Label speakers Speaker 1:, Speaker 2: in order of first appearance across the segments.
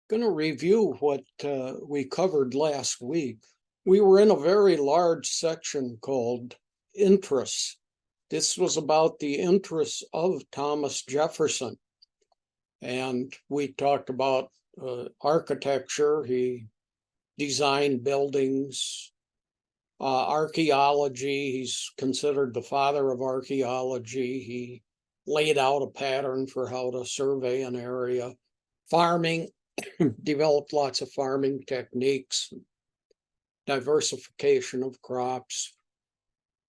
Speaker 1: Going to review what we covered last week. We were in a very large section called interests. This was about the interests of Thomas Jefferson. And we talked about architecture. He designed buildings, archaeology. He's considered the father of archaeology. He laid out a pattern for how to survey an area. Farming, developed lots of farming techniques, diversification of crops,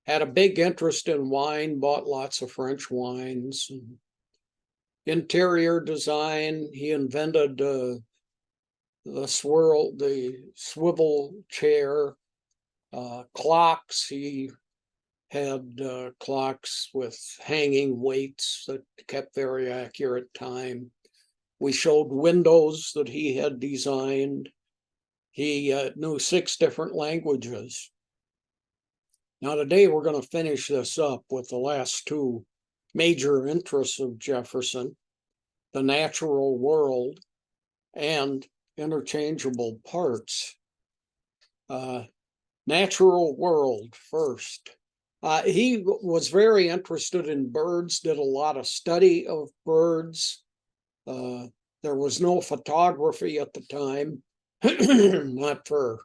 Speaker 1: had a big interest in wine, bought lots of French wines. Interior design, he invented the swivel chair. Clocks, he had clocks with hanging weights that kept very accurate time. We showed windows that he had designed. He knew 6 different languages. Now today we're going to finish this up with the last 2 major interests of Jefferson, the natural world and interchangeable parts. Natural world first. He was very interested in birds, did a lot of study of birds. There was no photography at the time, not for,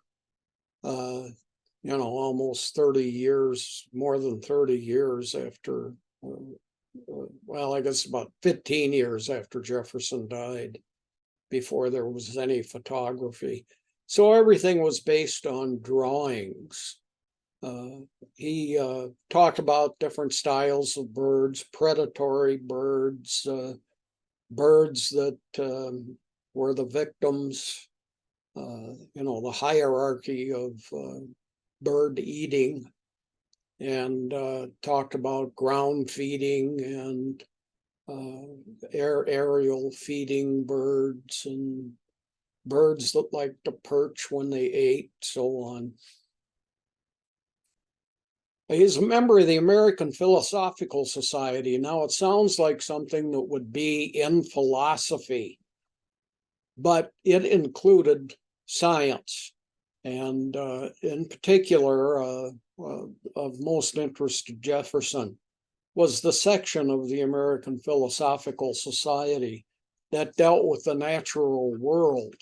Speaker 1: almost 30 years, more than 30 years after, well, I guess about 15 years after Jefferson died, before there was any photography. So everything was based on drawings. He talked about different styles of birds, predatory birds, birds that were the victims, the hierarchy of bird eating, and talked about ground feeding and aerial feeding birds and birds that like to perch when they ate, so on. He's a member of the American Philosophical Society. Now, it sounds like something that would be in philosophy, but it included science. And in particular, of most interest to Jefferson was the section of the American Philosophical Society that dealt with the natural world.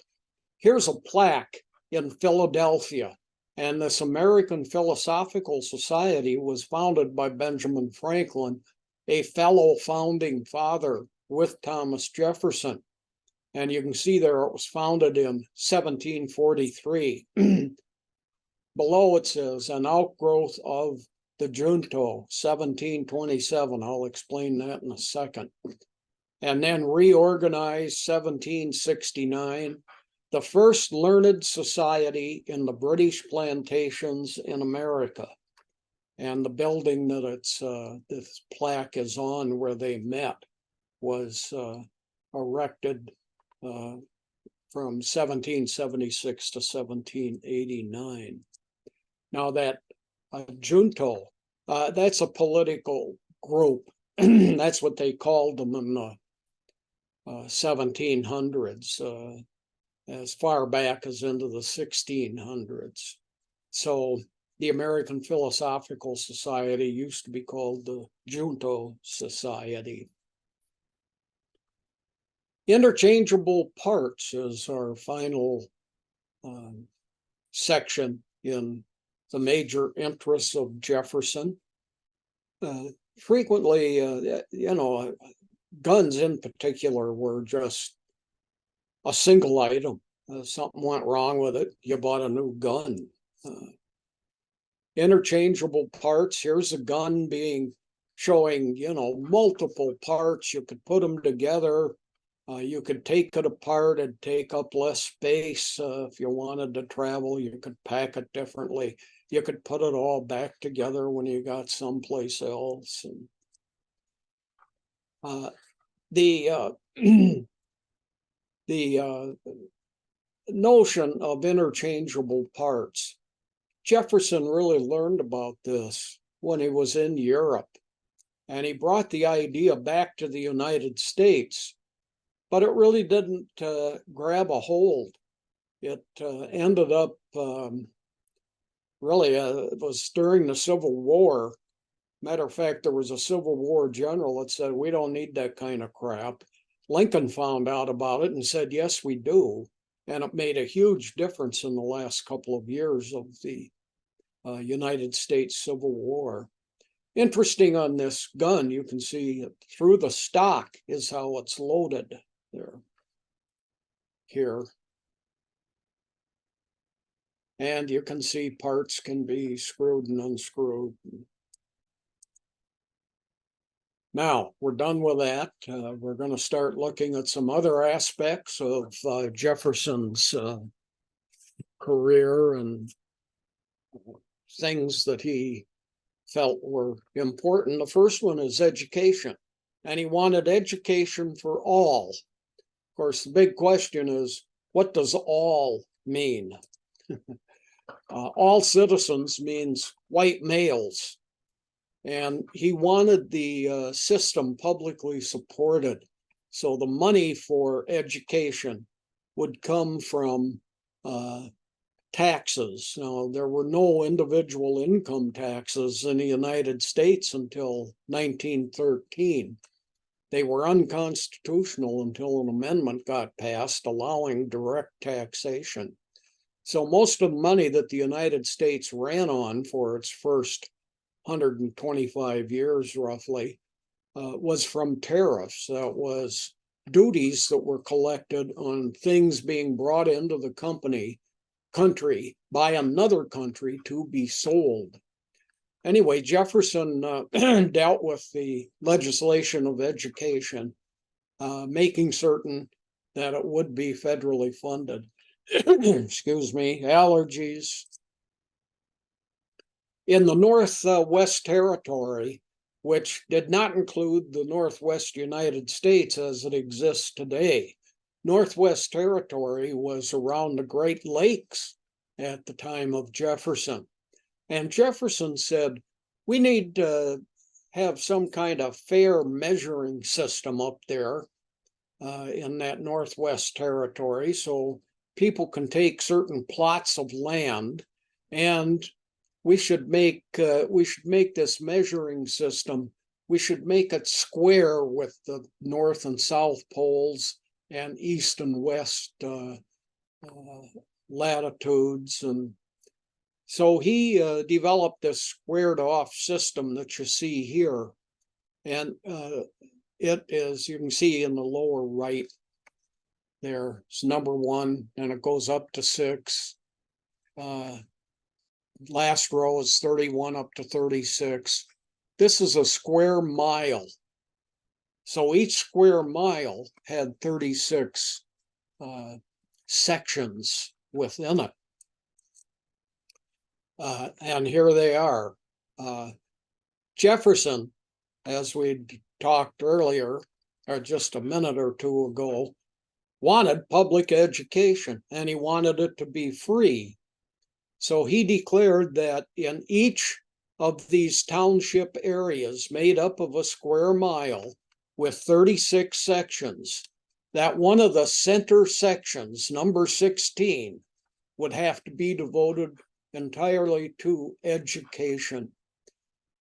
Speaker 1: Here's a plaque in Philadelphia. And this American Philosophical Society was founded by Benjamin Franklin, a fellow founding father with Thomas Jefferson. And you can see there it was founded in 1743. Below it says, an outgrowth of the junto, 1727. I'll explain that in a second. And then reorganized 1769. The first learned society in the British plantations in America. And the building that this plaque is on where they met was erected from 1776 to 1789. Now that junto, that's a political group. That's what they called them in the 1700s. As far back as into the 1600s. So the American Philosophical Society used to be called the Junto Society. Interchangeable parts is our final section in the major interests of Jefferson. Frequently, guns in particular were just a single item. Something went wrong with it, you bought a new gun. Interchangeable parts, here's a gun showing, multiple parts. You could put them together. You could take it apart and take up less space. If you wanted to travel, you could pack it differently. You could put it all back together when you got someplace else. And, the notion of interchangeable parts. Jefferson really learned about this when he was in Europe, and he brought the idea back to the United States but it really didn't grab a hold. It ended up really, it was during the Civil War. Matter of fact, there was a Civil War general that said, we don't need that kind of crap. Lincoln found out about it and said, yes, we do. And it made a huge difference in the last couple of years of the United States Civil War. Interesting on this gun, you can see through the stock is how it's loaded there, here. And you can see parts can be screwed and unscrewed. Now, we're done with that. We're going to start looking at some other aspects of Jefferson's career and things that he felt were important. The first one is education, and he wanted education for all. Of course, the big question is, what does all mean? All citizens means white males. And he wanted the system publicly supported. So the money for education would come from taxes. Now, there were no individual income taxes in the United States until 1913. They were unconstitutional until an amendment got passed allowing direct taxation. So most of the money that the United States ran on for its first 125 years roughly was from tariffs. That was duties that were collected on things being brought into the country by another country to be sold. Anyway, Jefferson dealt with the legislation of education, making certain that it would be federally funded. Excuse me, allergies. In the Northwest Territory, which did not include the Northwest United States as it exists today, Northwest Territory was around the Great Lakes at the time of Jefferson. And Jefferson said, we need to have some kind of fair measuring system up there in that Northwest Territory, so people can take certain plots of land, and we should make this measuring system, we should make it square with the North and South poles and East and West latitudes. And so he developed this squared off system that you see here. And it is, you can see in the lower right, there's number 1, and it goes up to 6. Last row is 31 up to 36. This is a square mile. So each square mile had 36 sections within it. And here they are. Jefferson, as we talked earlier, or just a minute or two ago, wanted public education, and he wanted it to be free. So he declared that in each of these township areas made up of a square mile with 36 sections, that one of the center sections, number 16, would have to be devoted entirely to education.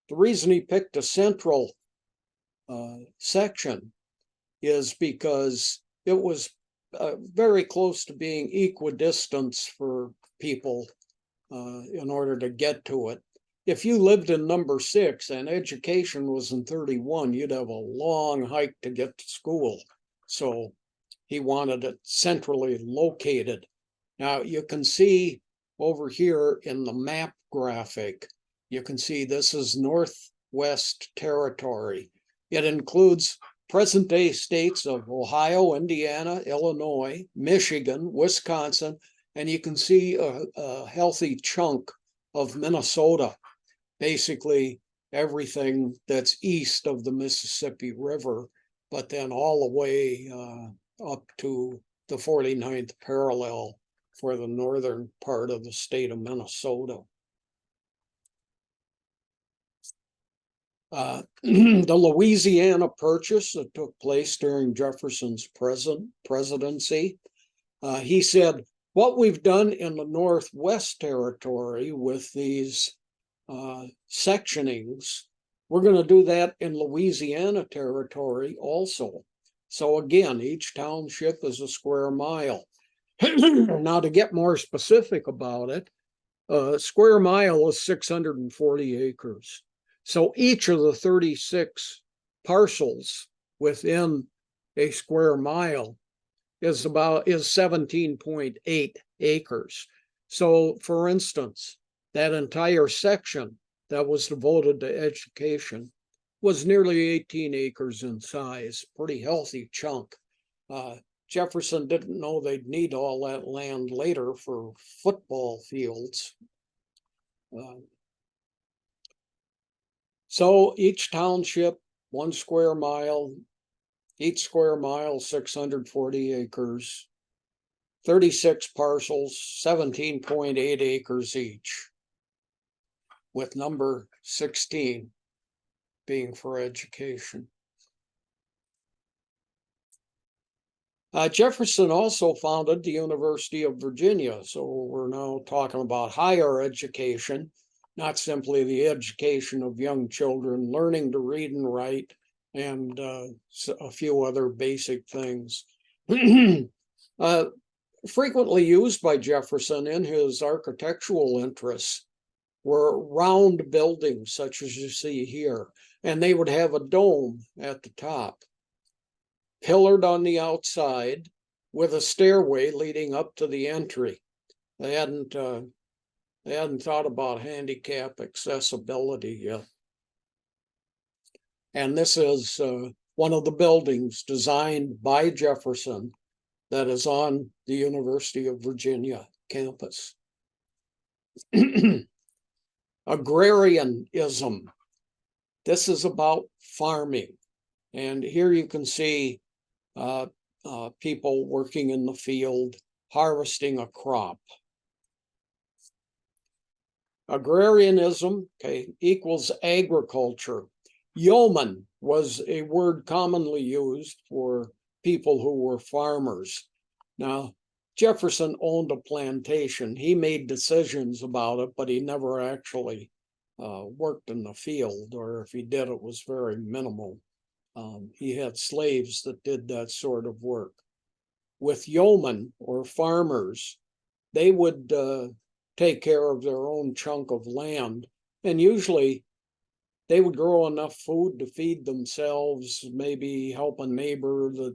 Speaker 1: The reason he picked a central section is because it was very close to being equidistant for people in order to get to it. If you lived in number 6 and education was in 31, you'd have a long hike to get to school. So he wanted it centrally located. Now you can see over here in the map graphic, you can see this is Northwest Territory. It includes present-day states of Ohio, Indiana, Illinois, Michigan, Wisconsin, and you can see a healthy chunk of Minnesota, basically everything that's east of the Mississippi River, but then all the way up to the 49th parallel for the northern part of the state of Minnesota. The Louisiana Purchase that took place during Jefferson's presidency. He said, what we've done in the Northwest Territory with these sectionings, we're going to do that in Louisiana Territory also. So again, each township is a square mile. Now, to get more specific about it, a square mile is 640 acres. So each of the 36 parcels within a square mile is 17.8 acres. So, for instance, that entire section that was devoted to education was nearly 18 acres in size, pretty healthy chunk. Jefferson didn't know they'd need all that land later for football fields. So each township, 1 square mile, each square mile, 640 acres, 36 parcels, 17.8 acres each, with number 16 being for education. Jefferson also founded the University of Virginia. So we're now talking about higher education, not simply the education of young children, learning to read and write, and a few other basic things. Frequently used by Jefferson in his architectural interests were round buildings, such as you see here, and they would have a dome at the top, pillared on the outside, with a stairway leading up to the entry. They hadn't thought about handicap accessibility yet. And this is one of the buildings designed by Jefferson that is on the University of Virginia campus. Agrarianism. This is about farming. And here you can see people working in the field, harvesting a crop. Agrarianism, okay, equals agriculture. Yeoman was a word commonly used for people who were farmers. Now, Jefferson owned a plantation. He made decisions about it, but he never actually worked in the field, or if he did, it was very minimal. He had slaves that did that sort of work. With yeomen or farmers, they would take care of their own chunk of land, and usually they would grow enough food to feed themselves, maybe help a neighbor that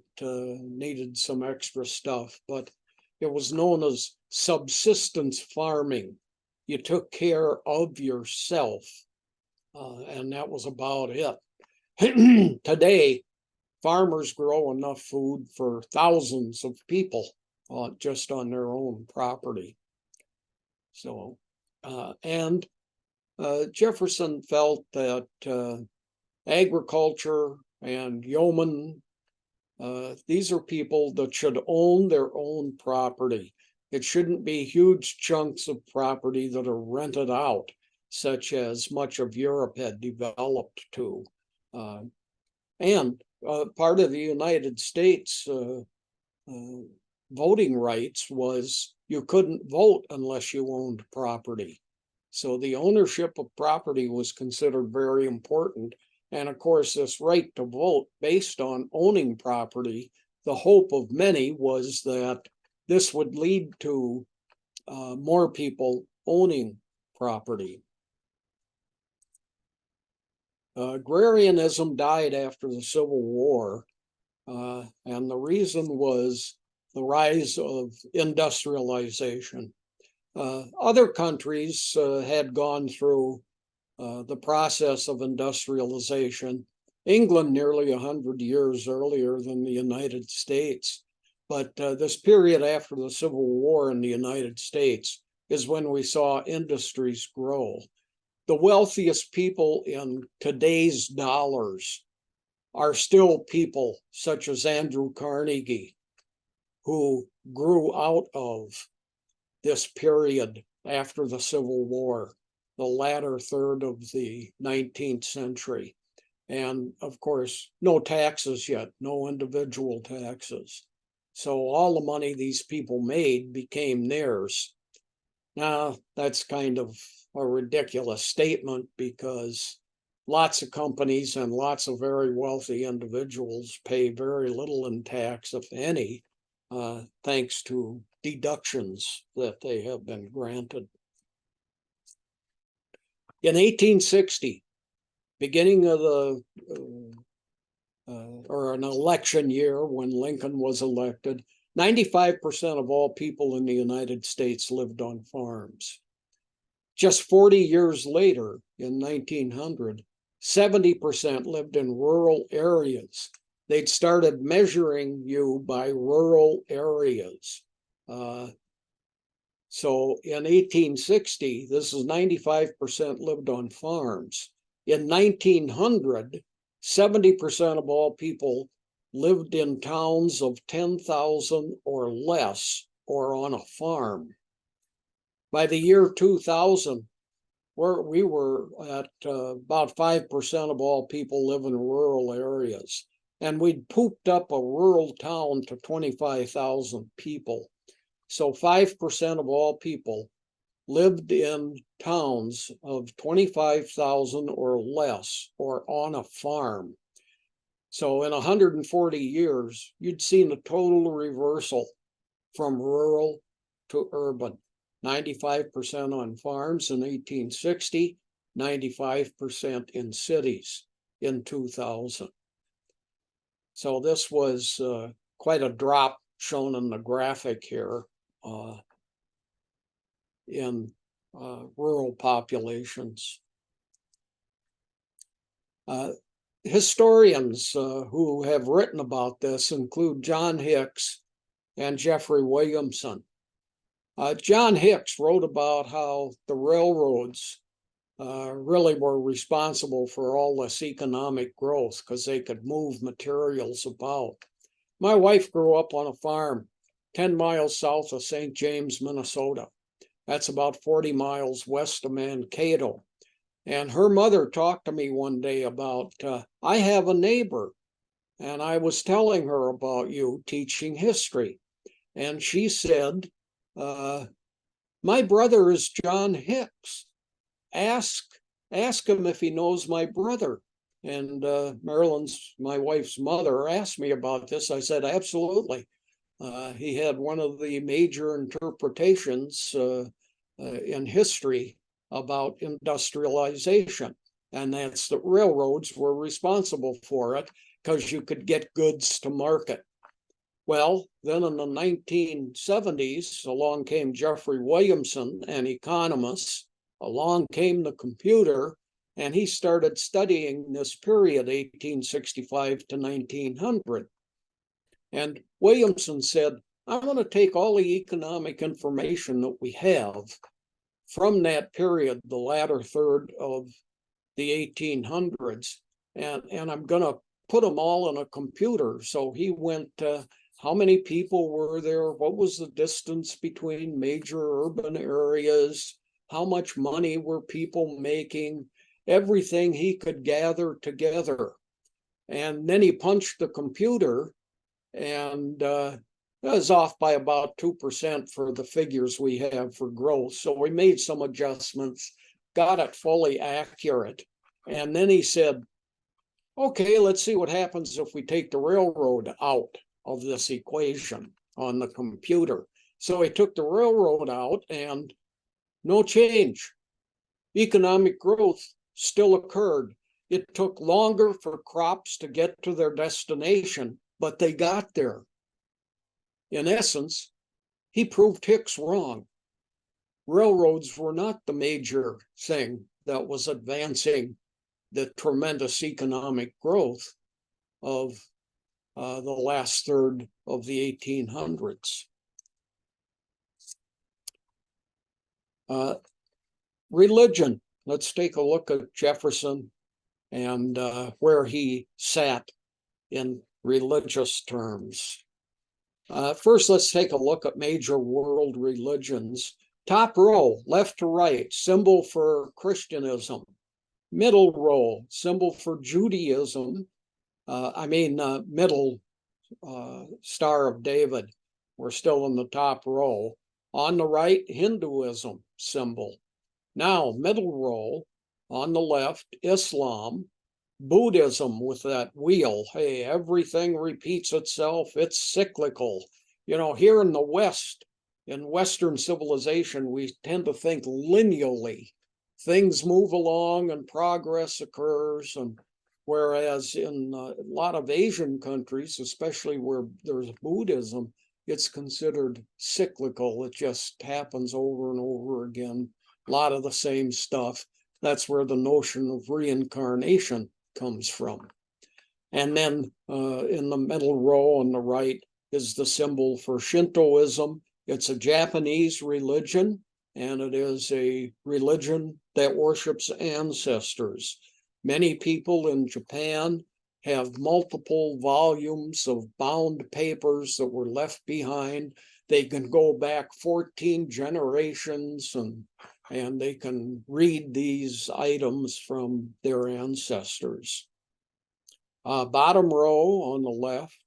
Speaker 1: needed some extra stuff, but it was known as subsistence farming. You took care of yourself, and that was about it. Today, farmers grow enough food for thousands of people just on their own property. So, and Jefferson felt that agriculture and yeomen, these are people that should own their own property. It shouldn't be huge chunks of property that are rented out, such as much of Europe had developed to. And part of the United States voting rights was you couldn't vote unless you owned property. So the ownership of property was considered very important. And of course, this right to vote based on owning property, the hope of many was that this would lead to more people owning property. Agrarianism died after the Civil War, and the reason was the rise of industrialization. Other countries had gone through the process of industrialization. England nearly 100 years earlier than the United States. But this period after the Civil War in the United States is when we saw industries grow. The wealthiest people in today's dollars are still people such as Andrew Carnegie, who grew out of this period after the Civil War, the latter third of the 19th century. And of course, no taxes yet, no individual taxes. So all the money these people made became theirs. Now, that's kind of a ridiculous statement because lots of companies and lots of very wealthy individuals pay very little in tax, if any, thanks to deductions that they have been granted. In 1860, beginning of the or an election year when Lincoln was elected, 95% of all people in the United States lived on farms. Just 40 years later, in 1900, 70% lived in rural areas. They'd started measuring you by rural areas. So in 1860, this is 95% lived on farms. In 1900, 70% of all people lived in towns of 10,000 or less or on a farm. By the year 2000, we were at about 5% of all people live in rural areas. And we'd pooped up a rural town to 25,000 people. So 5% of all people lived in towns of 25,000 or less or on a farm. So in 140 years, you'd seen a total reversal from rural to urban. 95% on farms in 1860, 95% in cities in 2000. So this was quite a drop shown in the graphic here in rural populations. Historians who have written about this include John Hicks and Jeffrey Williamson. John Hicks wrote about how the railroads really were responsible for all this economic growth because they could move materials about. My wife grew up on a farm 10 miles south of St. James, Minnesota. That's about 40 miles west of Mankato. And her mother talked to me one day about, I have a neighbor, and I was telling her about you teaching history. And she said, my brother is John Hicks. Ask him if he knows my brother. And Marilyn's, my wife's mother, asked me about this. I said, absolutely. He had one of the major interpretations in history about industrialization, and that's that railroads were responsible for it because you could get goods to market. Well, then in the 1970s, along came Jeffrey Williamson, an economist. Along came the computer, and he started studying this period, 1865 to 1900. And Williamson said, I want to take all the economic information that we have from that period, the latter third of the 1800s, and I'm going to put them all in a computer. So he went, how many people were there? What was the distance between major urban areas? How much money were people making? Everything he could gather together. And then he punched the computer, and that was off by about 2% for the figures we have for growth. So we made some adjustments, got it fully accurate. And then he said, okay, let's see what happens if we take the railroad out of this equation on the computer. So he took the railroad out and no change. Economic growth still occurred. It took longer for crops to get to their destination, but they got there. In essence, he proved Hicks wrong. Railroads were not the major thing that was advancing the tremendous economic growth of the last third of the 1800s. Religion. Let's take a look at Jefferson and where he sat in religious terms. First, let's take a look at major world religions. Top row, left to right, symbol for Christianism. Middle row, symbol for Judaism. Middle Star of David. We're still in the top row. On the right, Hinduism symbol. Now, middle row, on the left, Islam, Buddhism with that wheel. Hey, everything repeats itself. It's cyclical. You know, here in the West, in Western civilization, we tend to think linearly. Things move along and progress occurs. And whereas in a lot of Asian countries, especially where there's Buddhism, it's considered cyclical. It just happens over and over again. A lot of the same stuff. That's where the notion of reincarnation comes from. And then in the middle row on the right is the symbol for Shintoism. It's a Japanese religion, and it is a religion that worships ancestors. Many people in Japan have multiple volumes of bound papers that were left behind. They can go back 14 generations and they can read these items from their ancestors. Bottom row on the left,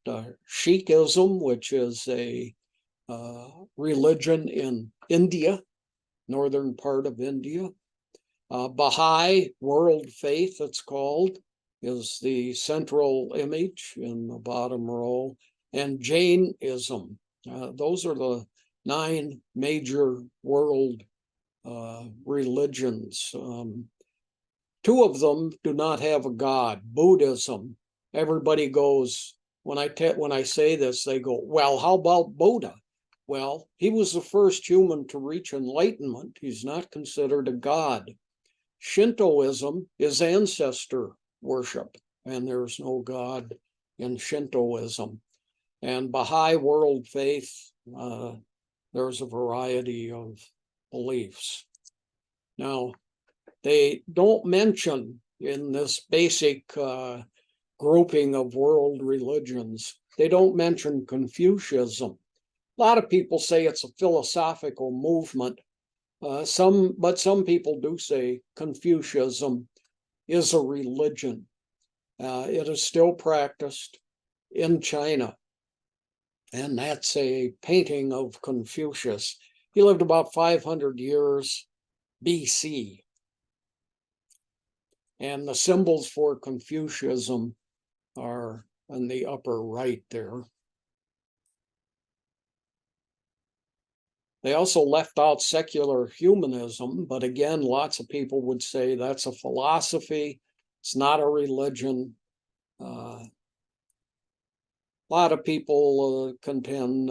Speaker 1: Sikhism, which is a religion in India, northern part of India. Baha'i world faith, it's called, is the central image in the bottom row. And Jainism. Those are the 9 major world religions. 2 of them do not have a god. Buddhism. Everybody goes, when I say this, they go, well, how about Buddha? Well, he was the first human to reach enlightenment. He's not considered a god. Shintoism is ancestor worship, and there's no god in Shintoism. And Baha'i world faith, there's a variety of beliefs. Now, they don't mention in this basic grouping of world religions, they don't mention Confucianism. A lot of people say it's a philosophical movement. But some people do say Confucianism is a religion. It is still practiced in China. And that's a painting of Confucius. He lived about 500 years BC. And the symbols for Confucianism are in the upper right there. They also left out secular humanism, but again, lots of people would say that's a philosophy. It's not a religion. A lot of people contend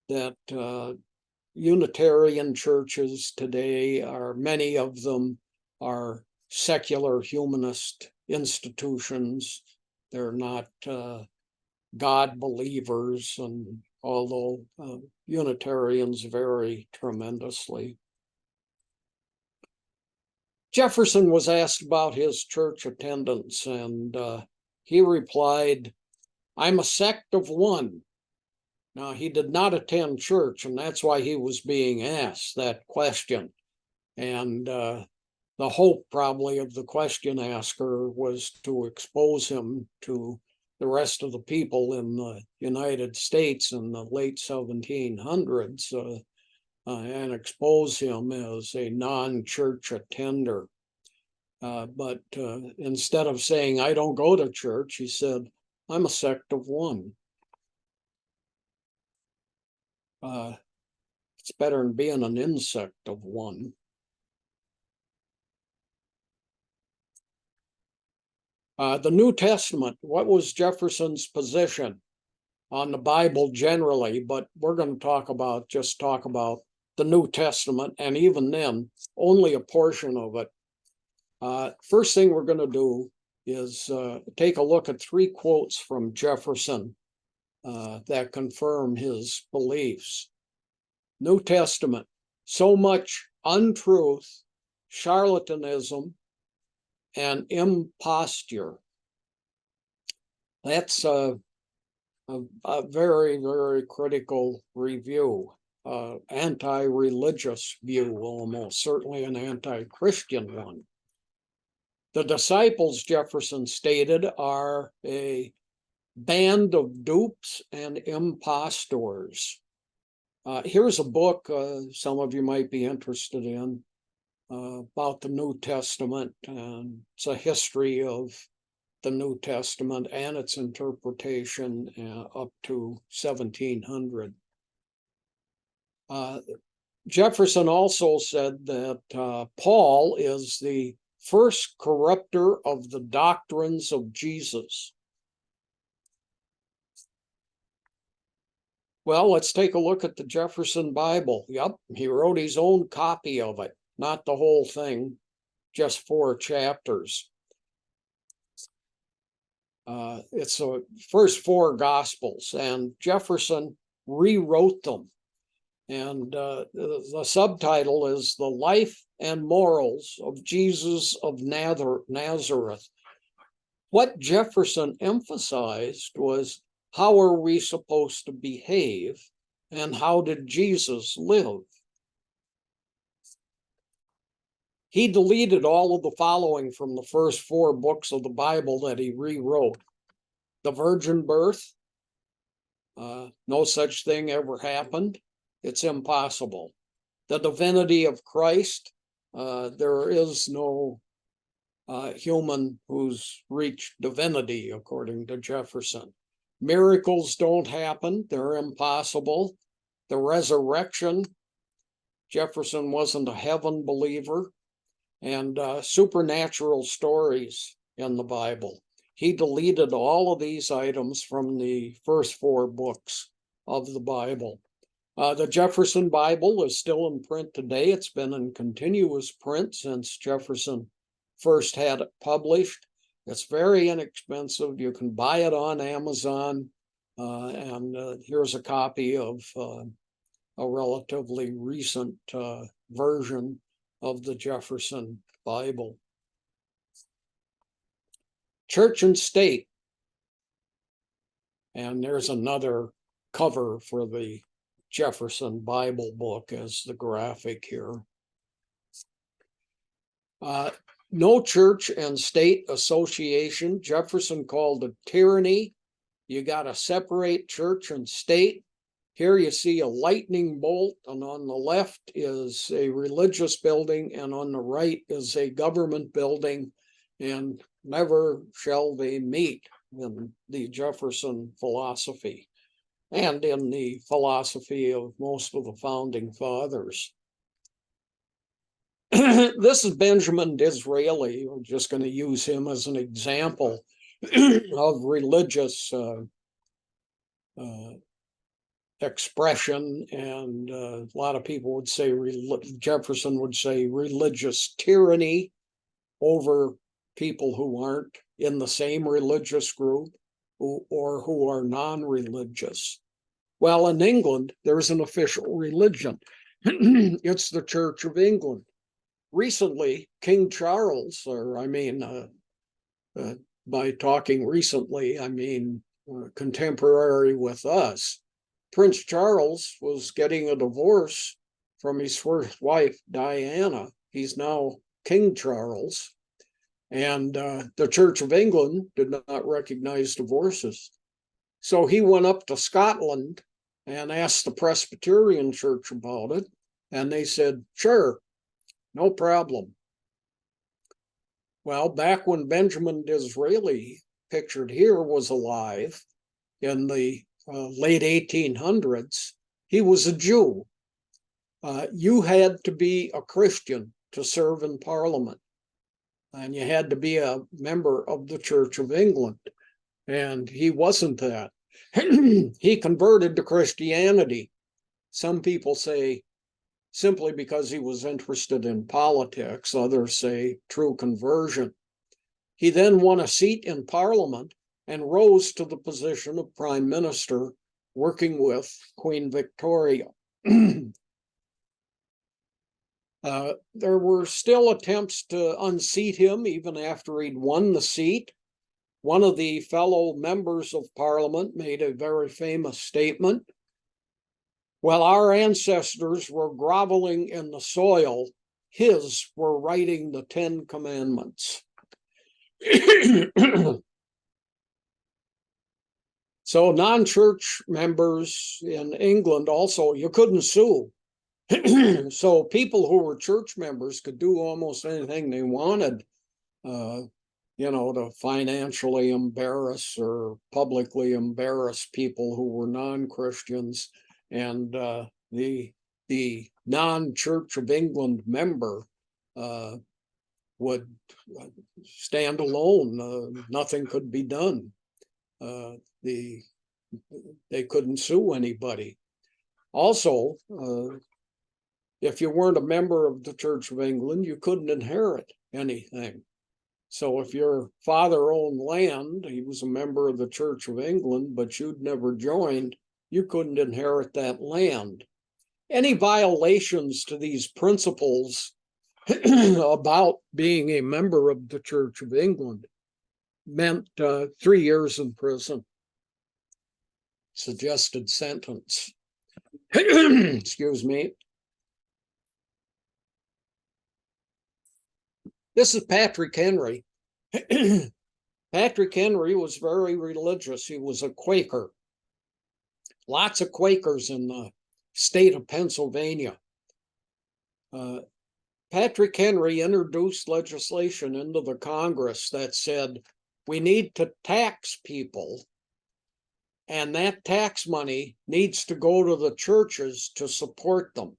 Speaker 1: that Unitarian churches today many of them are secular humanist institutions. They're not God believers, and although Unitarians vary tremendously. Jefferson was asked about his church attendance, and he replied, "I'm a sect of one." Now, he did not attend church, and that's why he was being asked that question. And the hope probably of the question asker was to expose him to the rest of the people in the United States in the late 1700s and expose him as a non-church attender. But instead of saying, "I don't go to church," he said, "I'm a sect of one." It's better than being an insect of one. The New Testament, what was Jefferson's position on the Bible generally? But we're going to talk about the New Testament, and even then, only a portion of it. First thing we're going to do is take a look at 3 quotes from Jefferson that confirm his beliefs. New Testament, so much untruth, charlatanism, and imposture. That's a very, very critical review. anti-religious view, almost certainly an anti-Christian one. The disciples, Jefferson stated, are a band of dupes and impostors. Here's a book some of you might be interested in about the New Testament, and it's a history of the New Testament and its interpretation up to 1700. Jefferson also said that Paul is the first corrupter of the doctrines of Jesus. Well, let's take a look at the Jefferson Bible. Yep, he wrote his own copy of it, not the whole thing, just 4 chapters. It's the first 4 Gospels, and Jefferson rewrote them. And the subtitle is The Life and Morals of Jesus of Nazareth. What Jefferson emphasized was, how are we supposed to behave, and how did Jesus live? He deleted all of the following from the first 4 books of the Bible that he rewrote. The virgin birth, no such thing ever happened. It's impossible. The divinity of Christ, there is no human who's reached divinity, according to Jefferson. Miracles don't happen, they're impossible. The resurrection, Jefferson wasn't a heaven believer. And supernatural stories in the Bible. He deleted all of these items from the first 4 books of the Bible. The Jefferson Bible is still in print today. It's been in continuous print since Jefferson first had it published. It's very inexpensive. You can buy it on Amazon. And here's a copy of a relatively recent version of the Jefferson Bible. Church and state. And there's another cover for the Jefferson Bible book as the graphic here. No church and state association. Jefferson called it tyranny. You got to separate church and state. Here you see a lightning bolt, and on the left is a religious building, and on the right is a government building, and never shall they meet in the Jefferson philosophy and in the philosophy of most of the founding fathers. This is Benjamin Disraeli. We're just going to use him as an example of religious expression, and a lot of people would say Jefferson would say religious tyranny over people who aren't in the same religious group or who are non-religious. Well, in England, there's an official religion. It's the Church of England. Recently, King Charles, by talking recently, I mean contemporary with us, Prince Charles was getting a divorce from his first wife, Diana. He's now King Charles. And the Church of England did not recognize divorces. So he went up to Scotland and asked the Presbyterian Church about it. And they said, sure, no problem. Well, back when Benjamin Disraeli, pictured here, was alive in the late 1800s, he was a Jew. You had to be a Christian to serve in Parliament, and you had to be a member of the Church of England, and he wasn't that. He converted to Christianity. Some people say simply because he was interested in politics, others say true conversion. He then won a seat in Parliament and rose to the position of Prime Minister, working with Queen Victoria. There were still attempts to unseat him even after he'd won the seat. One of the fellow members of Parliament made a very famous statement. While our ancestors were groveling in the soil, his were writing the 10 Commandments. So non-church members in England also, you couldn't sue. So people who were church members could do almost anything they wanted, to financially embarrass or publicly embarrass people who were non-Christians. And the non-Church of England member would stand alone. Nothing could be done. They couldn't sue anybody. Also, if you weren't a member of the Church of England, you couldn't inherit anything. So if your father owned land, he was a member of the Church of England, but you'd never joined, you couldn't inherit that land. Any violations to these principles about being a member of the Church of England meant 3 years in prison. Suggested sentence. Excuse me. This is Patrick Henry. Patrick Henry was very religious. He was a Quaker. Lots of Quakers in the state of Pennsylvania. Patrick Henry introduced legislation into the Congress that said, we need to tax people, and that tax money needs to go to the churches to support them.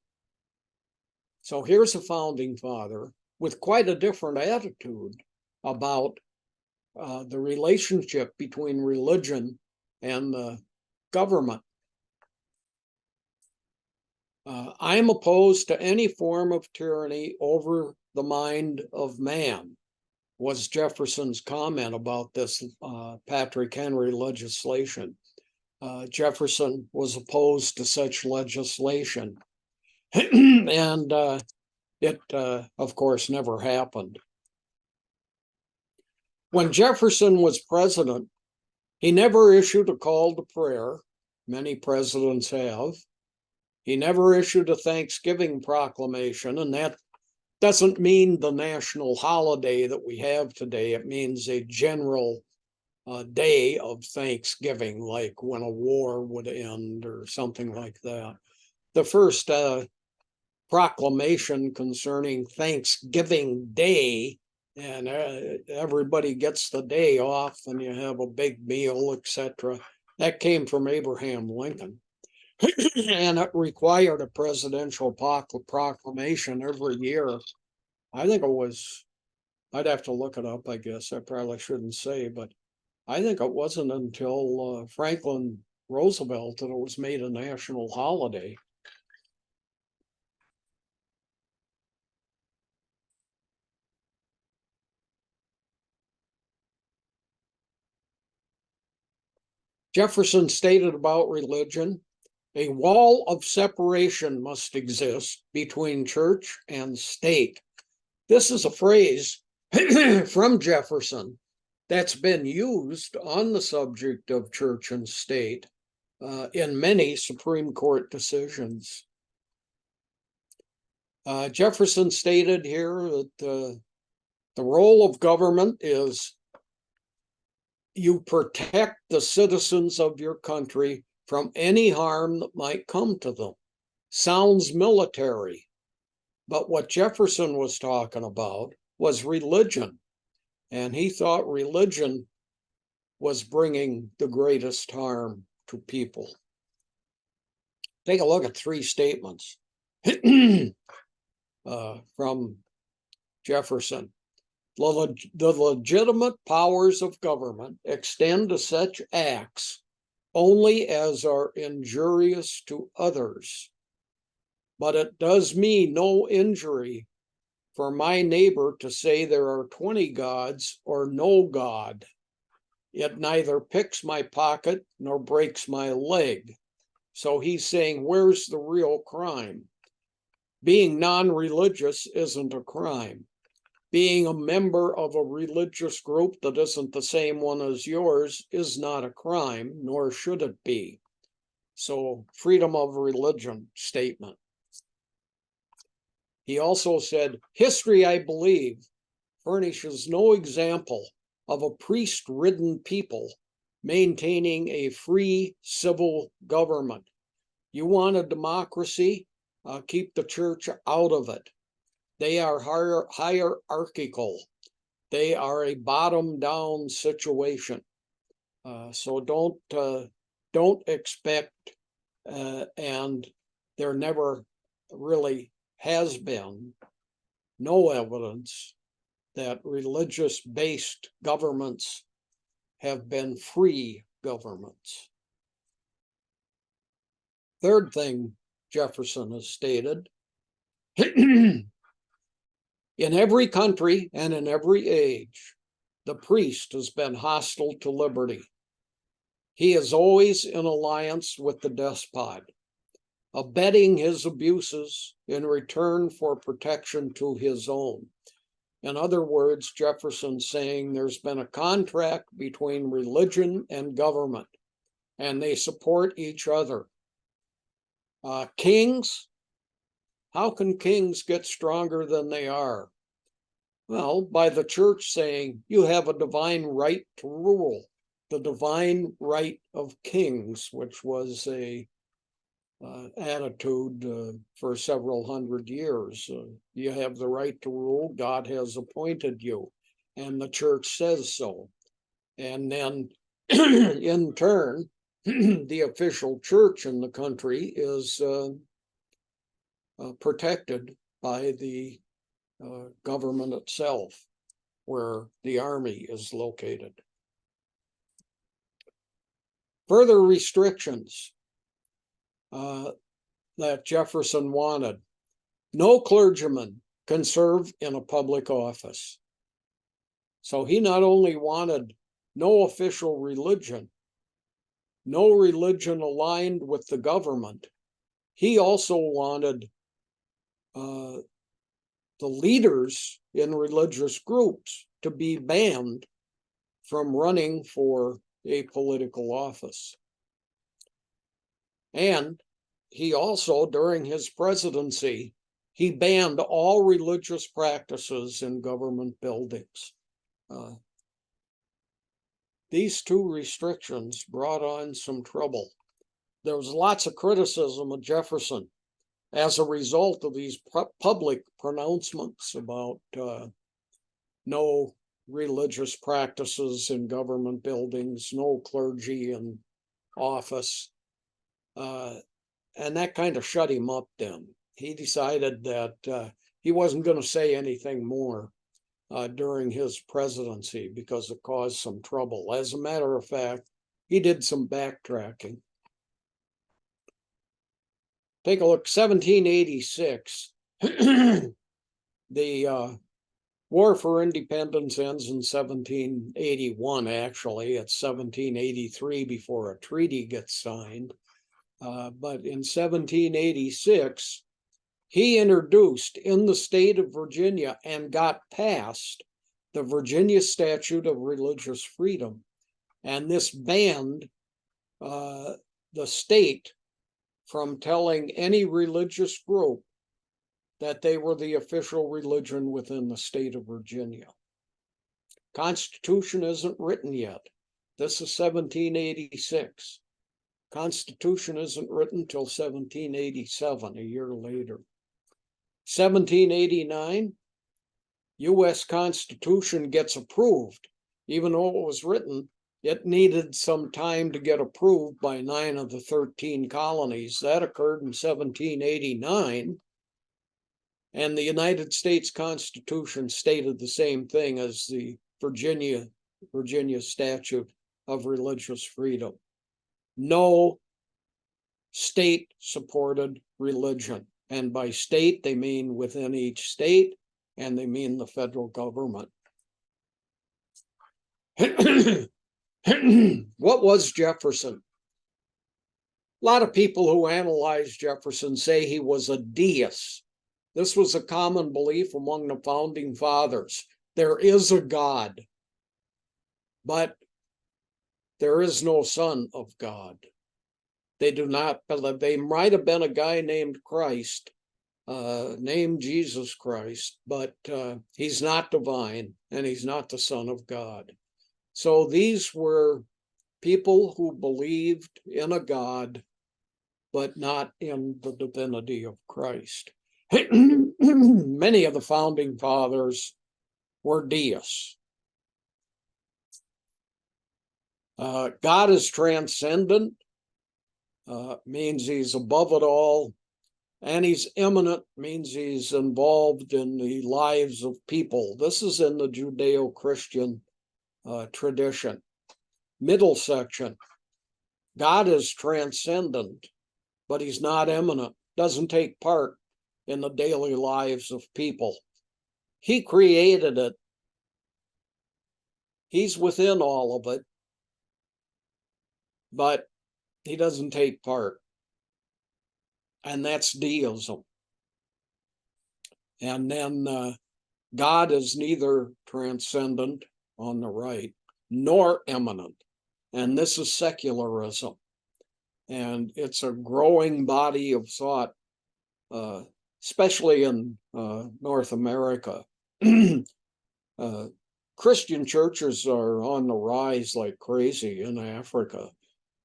Speaker 1: So here's a founding father with quite a different attitude about the relationship between religion and the government. I'm opposed to any form of tyranny over the mind of man, was Jefferson's comment about this Patrick Henry legislation. Jefferson was opposed to such legislation. And it, of course, never happened. When Jefferson was president, he never issued a call to prayer. Many presidents have. He never issued a Thanksgiving proclamation, and that doesn't mean the national holiday that we have today. It means a general day of Thanksgiving, like when a war would end or something like that. The first proclamation concerning Thanksgiving Day, and everybody gets the day off and you have a big meal, etc. That came from Abraham Lincoln. And it required a presidential proclamation every year. I think it was, I'd have to look it up, I guess. I probably shouldn't say, but I think it wasn't until Franklin Roosevelt that it was made a national holiday. Jefferson stated about religion, a wall of separation must exist between church and state. This is a phrase from Jefferson that's been used on the subject of church and state in many Supreme Court decisions. Jefferson stated here that the role of government is you protect the citizens of your country from any harm that might come to them. Sounds military, but what Jefferson was talking about was religion, and he thought religion was bringing the greatest harm to people. Take a look at 3 statements from Jefferson. The legitimate powers of government extend to such acts only as are injurious to others, but it does me no injury for my neighbor to say there are 20 gods or no God. It neither picks my pocket nor breaks my leg. So he's saying, where's the real crime? Being non-religious isn't a crime. Being a member of a religious group that isn't the same one as yours is not a crime, nor should it be. So freedom of religion statement. He also said, history, I believe, furnishes no example of a priest-ridden people maintaining a free civil government. You want a democracy? Keep the church out of it. They are hierarchical. They are a bottom-down situation. So don't expect, and there never really has been no evidence that religious-based governments have been free governments. Third thing Jefferson has stated, in every country and in every age, the priest has been hostile to liberty. He is always in alliance with the despot, abetting his abuses in return for protection to his own. In other words, Jefferson's saying there's been a contract between religion and government, and they support each other. Kings, how can kings get stronger than they are? Well, by the church saying you have a divine right to rule, the divine right of kings, which was a attitude for several hundred years. You have the right to rule. God has appointed you, and the church says so. And then, in turn, the official church in the country is protected by the government itself, where the army is located. Further restrictions that Jefferson wanted. No clergyman can serve in a public office. So he not only wanted no official religion, no religion aligned with the government, he also wanted the leaders in religious groups to be banned from running for a political office. And he also, during his presidency, he banned all religious practices in government buildings. These two restrictions brought on some trouble. There was lots of criticism of Jefferson as a result of these public pronouncements about no religious practices in government buildings, no clergy in office. And that kind of shut him up then. He decided that he wasn't going to say anything more during his presidency because it caused some trouble. As a matter of fact, he did some backtracking. Take a look, 1786. The War for Independence ends in 1781, actually. It's 1783 before a treaty gets signed. But in 1786, he introduced in the state of Virginia and got passed the Virginia Statute of Religious Freedom. And this banned the state from telling any religious group that they were the official religion within the state of Virginia. Constitution isn't written yet. This is 1786. Constitution isn't written till 1787, a year later. 1789, U.S. Constitution gets approved. Even though it was written, it needed some time to get approved by 9 of the 13 colonies. That occurred in 1789. And the United States Constitution stated the same thing as the Virginia Statute of Religious Freedom. No state-supported religion. And by state, they mean within each state, and they mean the federal government. What was Jefferson? A lot of people who analyze Jefferson say he was a deist. This was a common belief among the founding fathers. There is a God, but there is no Son of God. They do not, they might have been a guy named Christ, named Jesus Christ, but he's not divine and he's not the Son of God. So these were people who believed in a God, but not in the divinity of Christ. Many of the founding fathers were deists. God is transcendent, means he's above it all, and he's immanent, means he's involved in the lives of people. This is in the Judeo-Christian tradition. Middle section, God is transcendent, but he's not immanent, doesn't take part in the daily lives of people. He created it. He's within all of it, but he doesn't take part. And that's deism. And then God is neither transcendent on the right nor immanent. And this is secularism. And it's a growing body of thought, especially in North America. Christian churches are on the rise like crazy in Africa.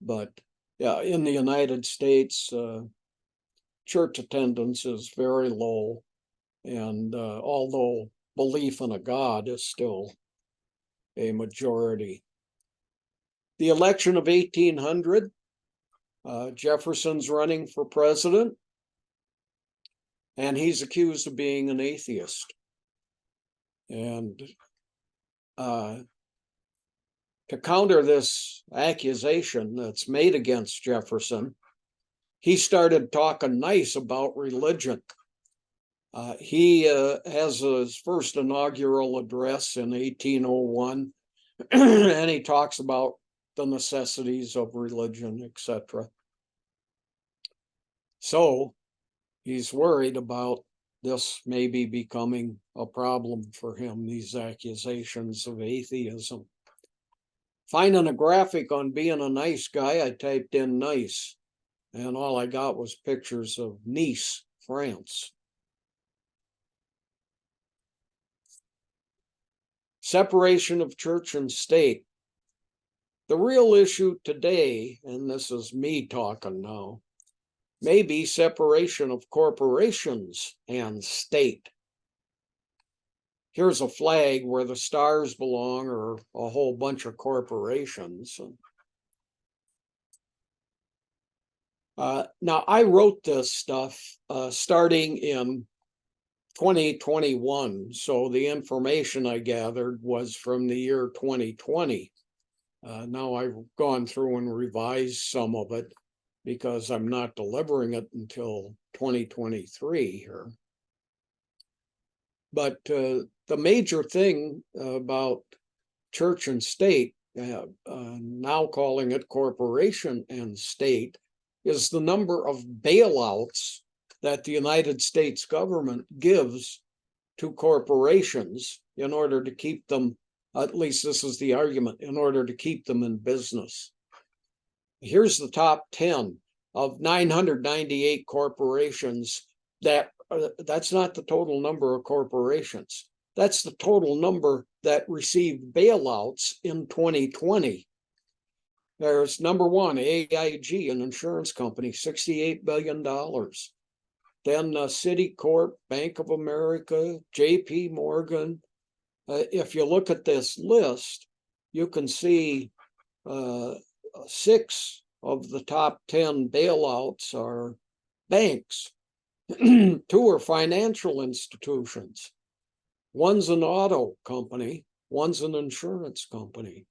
Speaker 1: But yeah, in the United States, church attendance is very low. And although belief in a God is still a majority. The election of 1800, Jefferson's running for president, and he's accused of being an atheist. And to counter this accusation that's made against Jefferson, he started talking nice about religion. He has his first inaugural address in 1801, and he talks about the necessities of religion, etc. So he's worried about this maybe becoming a problem for him, these accusations of atheism. Finding a graphic on being a nice guy, I typed in nice, and all I got was pictures of Nice, France. Separation of church and state. The real issue today, and this is me talking now, may be separation of corporations and state. Here's a flag where the stars belong, or a whole bunch of corporations. Now, I wrote this stuff starting in 2021, so the information I gathered was from the year 2020. Now I've gone through and revised some of it because I'm not delivering it until 2023 here. But the major thing about church and state, now calling it corporation and state, is the number of bailouts that the United States government gives to corporations in order to keep them, at least this is the argument, in order to keep them in business. Here's the top 10 of 998 corporations. That's not the total number of corporations. That's the total number that received bailouts in 2020. There's number one, AIG, an insurance company, $68 billion. Then Citicorp, Bank of America, JP Morgan. If you look at this list, you can see 6 of the top 10 bailouts are banks. 2 are financial institutions. One's an auto company, one's an insurance company.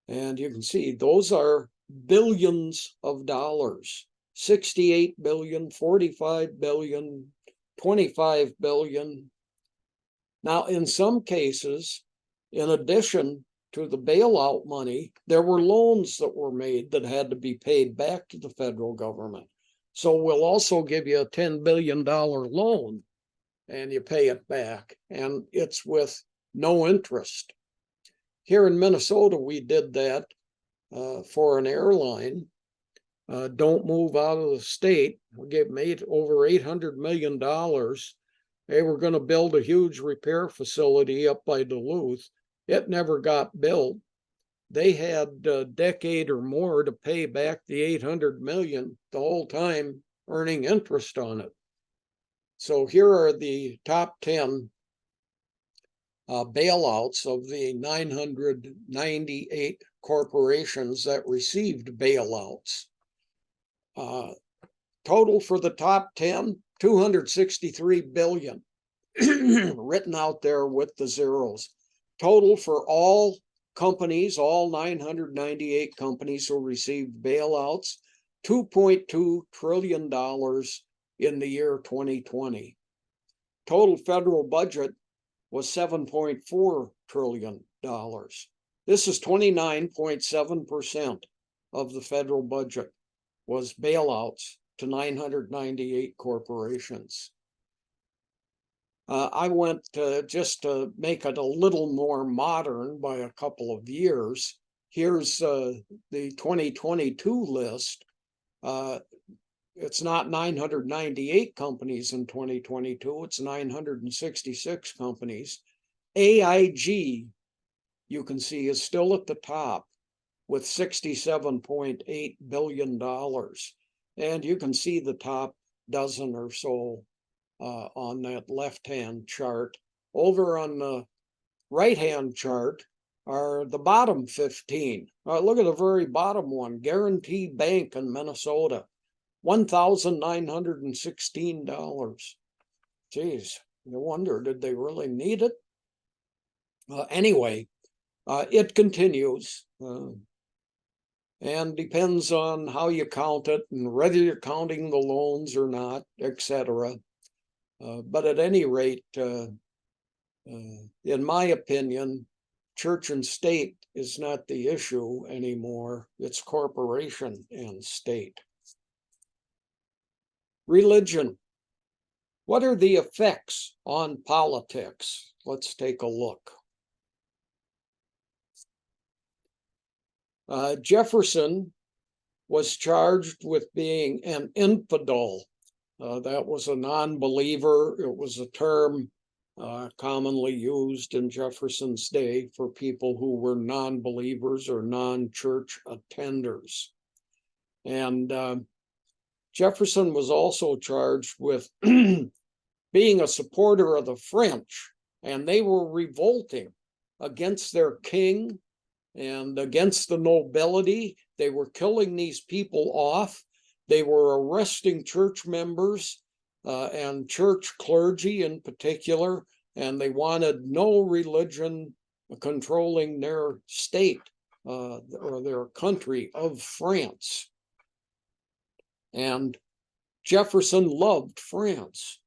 Speaker 1: And you can see those are billions of dollars. 68 billion, 45 billion, 25 billion. Now, in some cases, in addition to the bailout money, there were loans that were made that had to be paid back to the federal government. So we'll also give you a $10 billion loan and you pay it back, and it's with no interest. Here in Minnesota, we did that for an airline. don't move out of the state. We gave them over $800 million. They were going to build a huge repair facility up by Duluth. It never got built. They had a decade or more to pay back the $800 million, the whole time earning interest on it. So here are the top 10 bailouts of the 998 corporations that received bailouts. Total for the top 10, $263 billion, written out there with the zeros. Total for all companies, all 998 companies who received bailouts, $2.2 trillion in the year 2020. Total federal budget was $7.4 trillion. This is 29.7% of the federal budget was bailouts to 998 corporations. I went just to make it a little more modern by a couple of years. Here's the 2022 list. It's not 998 companies in 2022, it's 966 companies. AIG, you can see, is still at the top with $67.8 billion. And you can see the top dozen or so on that left-hand chart. Over on the right-hand chart are the bottom 15. Look at the very bottom one, Guarantee Bank in Minnesota, $1,916. Geez, no wonder, did they really need it? Anyway, it continues and depends on how you count it and whether you're counting the loans or not, etc. But at any rate, in my opinion, church and state is not the issue anymore. It's corporation and state. Religion. What are the effects on politics? Let's take a look. Jefferson was charged with being an infidel. That was a non-believer. It was a term commonly used in Jefferson's day for people who were non-believers or non-church attenders. And Jefferson was also charged with being a supporter of the French, and they were revolting against their king and against the nobility. They were killing these people off. They were arresting church members and church clergy in particular, and they wanted no religion controlling their state or their country of France. And Jefferson loved France.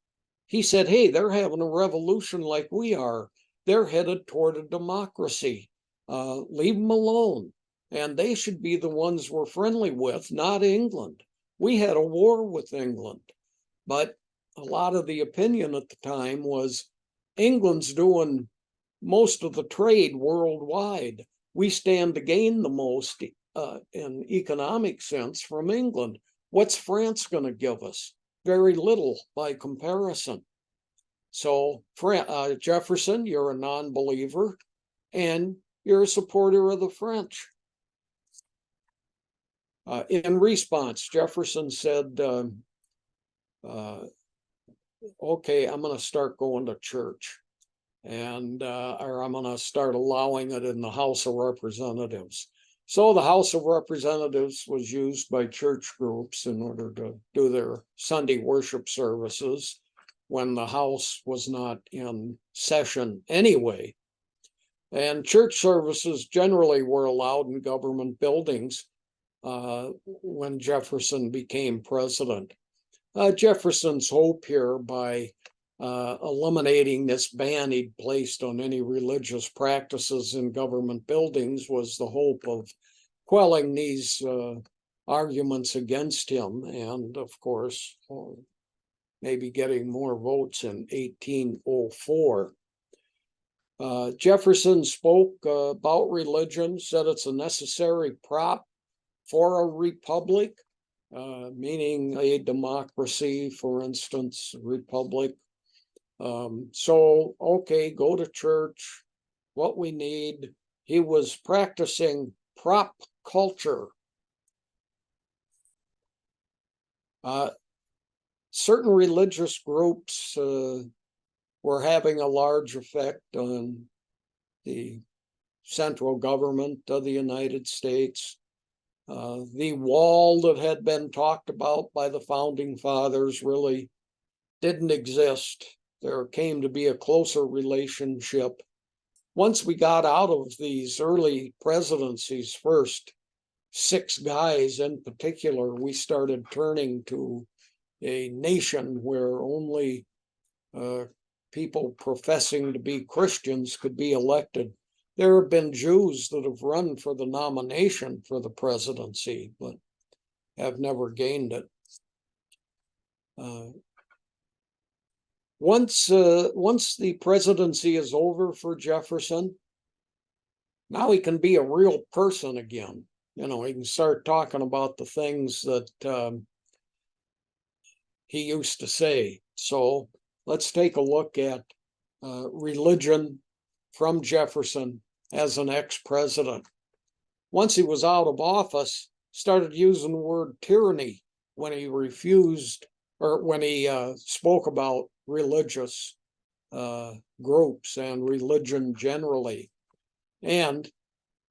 Speaker 1: He said, hey, they're having a revolution like we are. They're headed toward a democracy. Leave them alone. And they should be the ones we're friendly with, not England. We had a war with England. But a lot of the opinion at the time was England's doing most of the trade worldwide. We stand to gain the most in economic sense from England. What's France going to give us? Very little by comparison. So Jefferson, you're a non-believer, and you're a supporter of the French. In response, Jefferson said, okay, I'm going to start going to church, and or I'm going to start allowing it in the House of Representatives. So the House of Representatives was used by church groups in order to do their Sunday worship services when the House was not in session anyway. And church services generally were allowed in government buildings when Jefferson became president. Jefferson's hope here by eliminating this ban he'd placed on any religious practices in government buildings was the hope of quelling these arguments against him, and of course, maybe getting more votes in 1804. Jefferson spoke about religion, said it's a necessary prop for a republic. meaning a democracy, for instance, republic. So, okay, go to church, what we need. He was practicing prop culture. Certain religious groups were having a large effect on the central government of the United States. The wall that had been talked about by the founding fathers really didn't exist. There came to be a closer relationship. Once we got out of these early presidencies, first 6 guys in particular, we started turning to a nation where only people professing to be Christians could be elected. There have been Jews that have run for the nomination for the presidency, but have never gained it. Once the presidency is over for Jefferson, now he can be a real person again. You know, he can start talking about the things that he used to say. So let's take a look at religion from Jefferson as an ex-president. Once he was out of office, started using the word tyranny when he refused, or when he spoke about religious groups and religion generally, and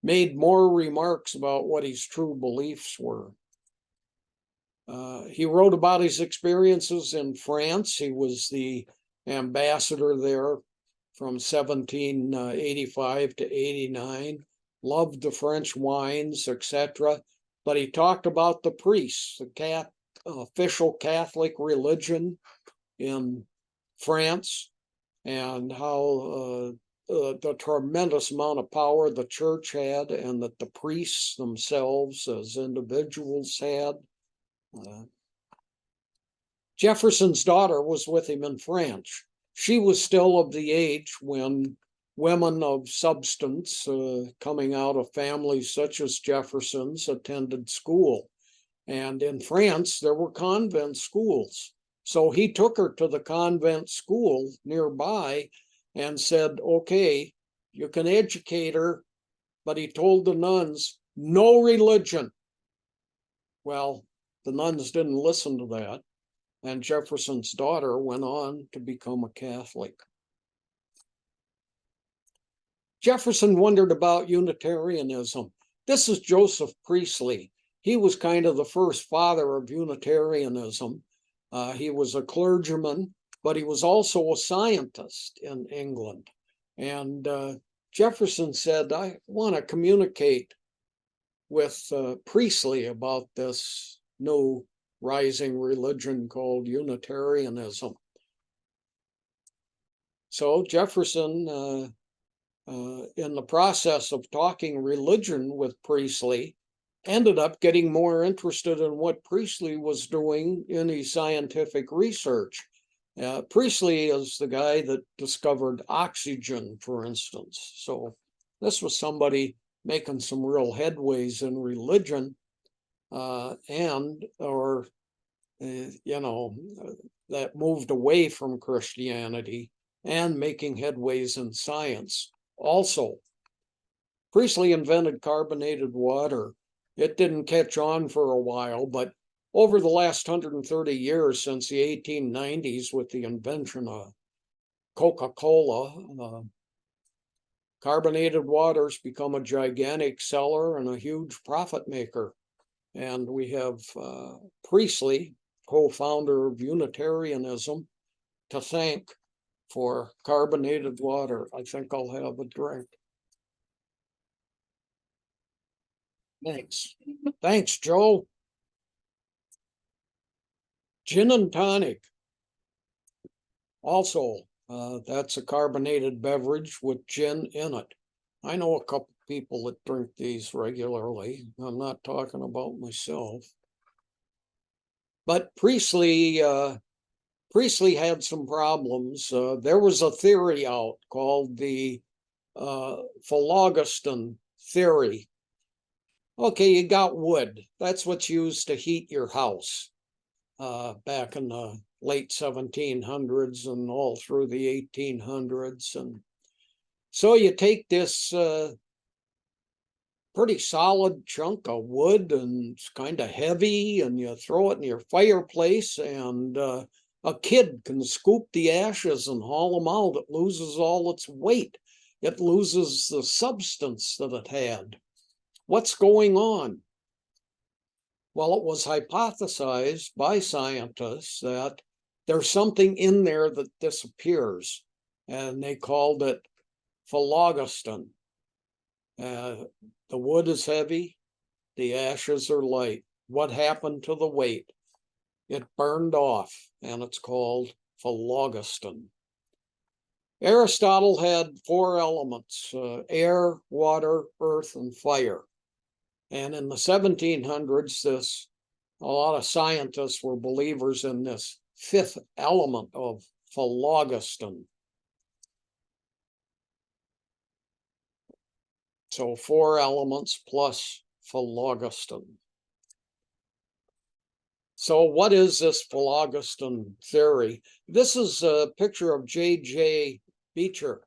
Speaker 1: made more remarks about what his true beliefs were. He wrote about his experiences in France. He was the ambassador there from 1785 to 89, loved the French wines, etc. But he talked about the priests, the official Catholic religion in France, and how the tremendous amount of power the church had, and that the priests themselves as individuals had. Jefferson's daughter was with him in France. She was still of the age when women of substance coming out of families such as Jefferson's attended school. And in France, there were convent schools. So he took her to the convent school nearby and said, okay, you can educate her, but he told the nuns, no religion. Well, the nuns didn't listen to that, and Jefferson's daughter went on to become a Catholic. Jefferson wondered about Unitarianism. This is Joseph Priestley. He was kind of the first father of Unitarianism. He was a clergyman, but he was also a scientist in England. And Jefferson said, I want to communicate with Priestley about this new rising religion called Unitarianism. So Jefferson, in the process of talking religion with Priestley, ended up getting more interested in what Priestley was doing in his scientific research. Priestley is the guy that discovered oxygen, for instance. So this was somebody making some real headways in religion, that moved away from Christianity and making headways in science. Also, Priestley invented carbonated water. It didn't catch on for a while, but over the last 130 years, since the 1890s, with the invention of Coca-Cola, carbonated water's become a gigantic seller and a huge profit maker. And we have Priestley, co-founder of Unitarianism, to thank for carbonated water. I think I'll have a drink. Thanks. Thanks, Joe. Gin and tonic. Also, that's a carbonated beverage with gin in it. I know a couple people that drink these regularly. I'm not talking about myself. But Priestley had some problems. There was a theory out called the phlogiston theory. Okay, you got wood. That's what's used to heat your house back in the late 1700s and all through the 1800s. And so you take this pretty solid chunk of wood, and it's kind of heavy, and you throw it in your fireplace, and a kid can scoop the ashes and haul them out. It loses all its weight. It loses the substance that it had. What's going on? Well, it was hypothesized by scientists that there's something in there that disappears, and they called it phlogiston. The wood is heavy, the ashes are light. What happened to the weight? It burned off, and it's called phlogiston. Aristotle had four elements: air, water, earth, and fire. And in the 1700s, a lot of scientists were believers in this fifth element of phlogiston. So 4 elements plus phlogiston. So what is this phlogiston theory? This is a picture of J.J. Beecher.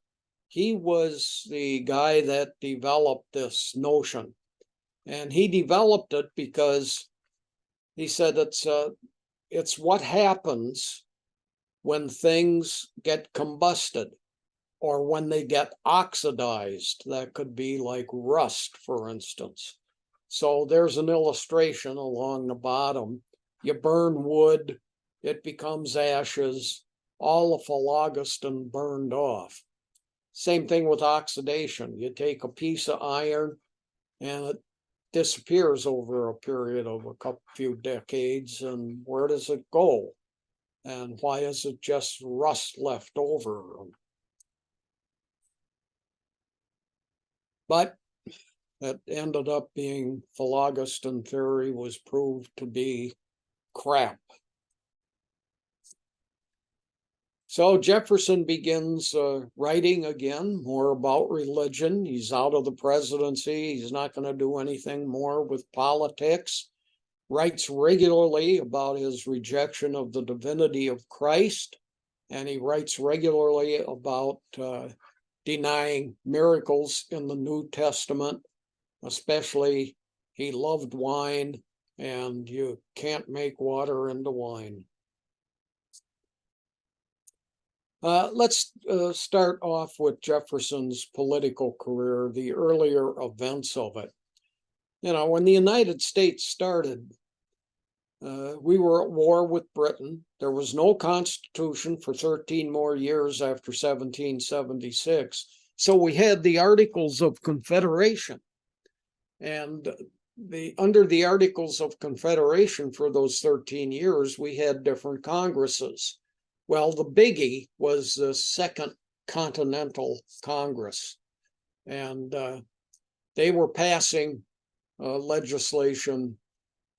Speaker 1: He was the guy that developed this notion. And he developed it because he said it's what happens when things get combusted or when they get oxidized. That could be like rust, for instance. So there's an illustration along the bottom. You burn wood, it becomes ashes, all the phlogiston burned off. Same thing with oxidation. You take a piece of iron and it disappears over a period of few decades, and where does it go? And why is it just rust left over? But it ended up being phlogiston theory was proved to be crap. So Jefferson begins writing again, more about religion. He's out of the presidency. He's not going to do anything more with politics. Writes regularly about his rejection of the divinity of Christ. And he writes regularly about denying miracles in the New Testament. Especially, he loved wine, and you can't make water into wine. Let's start off with Jefferson's political career, the earlier events of it. You know, when the United States started, we were at war with Britain. There was no constitution for 13 more years after 1776. So we had the Articles of Confederation. And under the Articles of Confederation for those 13 years, we had different Congresses. Well, the biggie was the Second Continental Congress, and they were passing legislation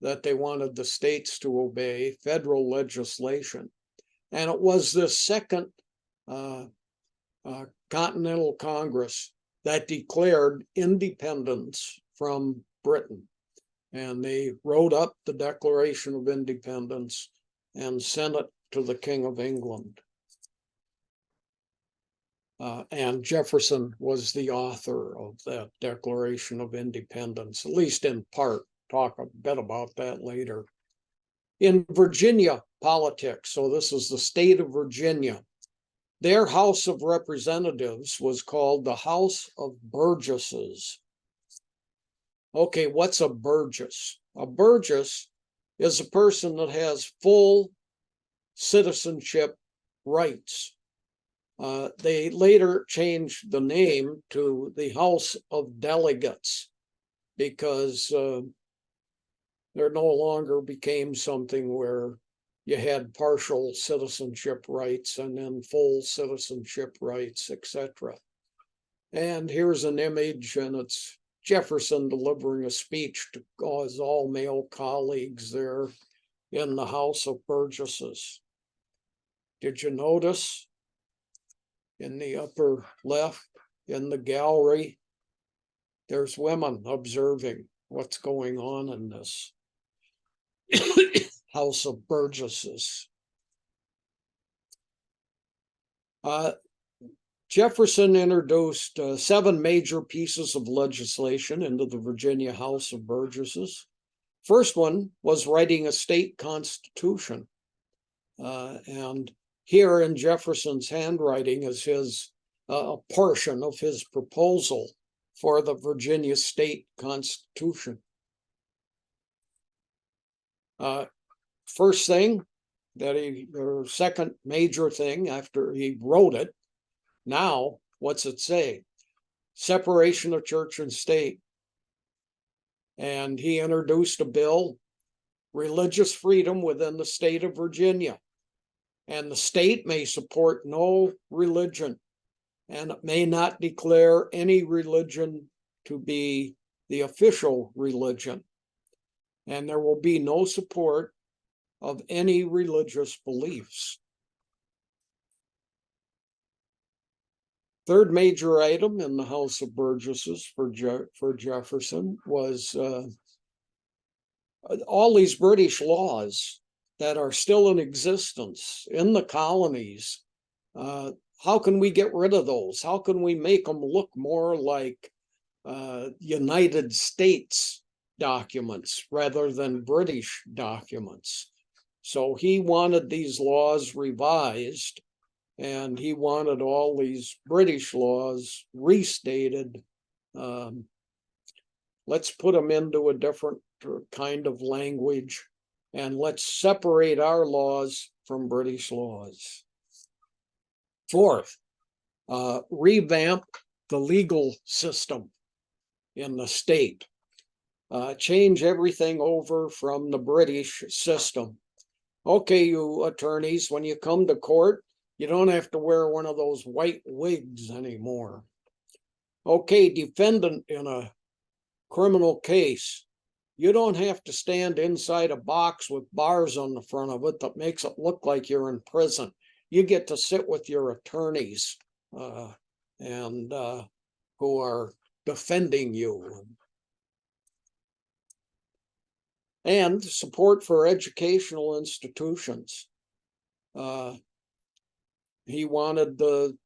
Speaker 1: that they wanted the states to obey, federal legislation. And it was this Second Continental Congress that declared independence from Britain. And they wrote up the Declaration of Independence and sent it to the King of England. And Jefferson was the author of that Declaration of Independence, at least in part. Talk a bit about that later. In Virginia politics, so this is the state of Virginia, their House of Representatives was called the House of Burgesses. Okay, what's a burgess? A burgess is a person that has full citizenship rights. They later changed the name to the House of Delegates because there no longer became something where you had partial citizenship rights and then full citizenship rights, etc. And here's an image, and it's Jefferson delivering a speech to his all-male colleagues there in the House of Burgesses. Did you notice in the upper left, in the gallery, there's women observing. what's going on in this House of Burgesses. Jefferson introduced 7 major pieces of legislation into the Virginia House of Burgesses. First one was writing a state constitution. And here in Jefferson's handwriting is his a portion of his proposal for the Virginia state constitution. First thing or second major thing after he wrote it, now what's it say? Separation of church and state. And he introduced a bill, religious freedom within the state of Virginia. And the state may support no religion, and it may not declare any religion to be the official religion. And there will be no support of any religious beliefs. Third major item in the House of Burgesses for Jefferson was all these British laws that are still in existence in the colonies. How can we get rid of those? How can we make them look more like United States documents rather than British documents? So he wanted these laws revised, and he wanted all these British laws restated. Let's put them into a different kind of language, and let's separate our laws from British laws. Fourth, revamp the legal system in the state. Change everything over from the British system. Okay, you attorneys, when you come to court, you don't have to wear one of those white wigs anymore. Okay, defendant in a criminal case, you don't have to stand inside a box with bars on the front of it that makes it look like you're in prison. You get to sit with your attorneys who are defending you. And support for educational institutions. He wanted the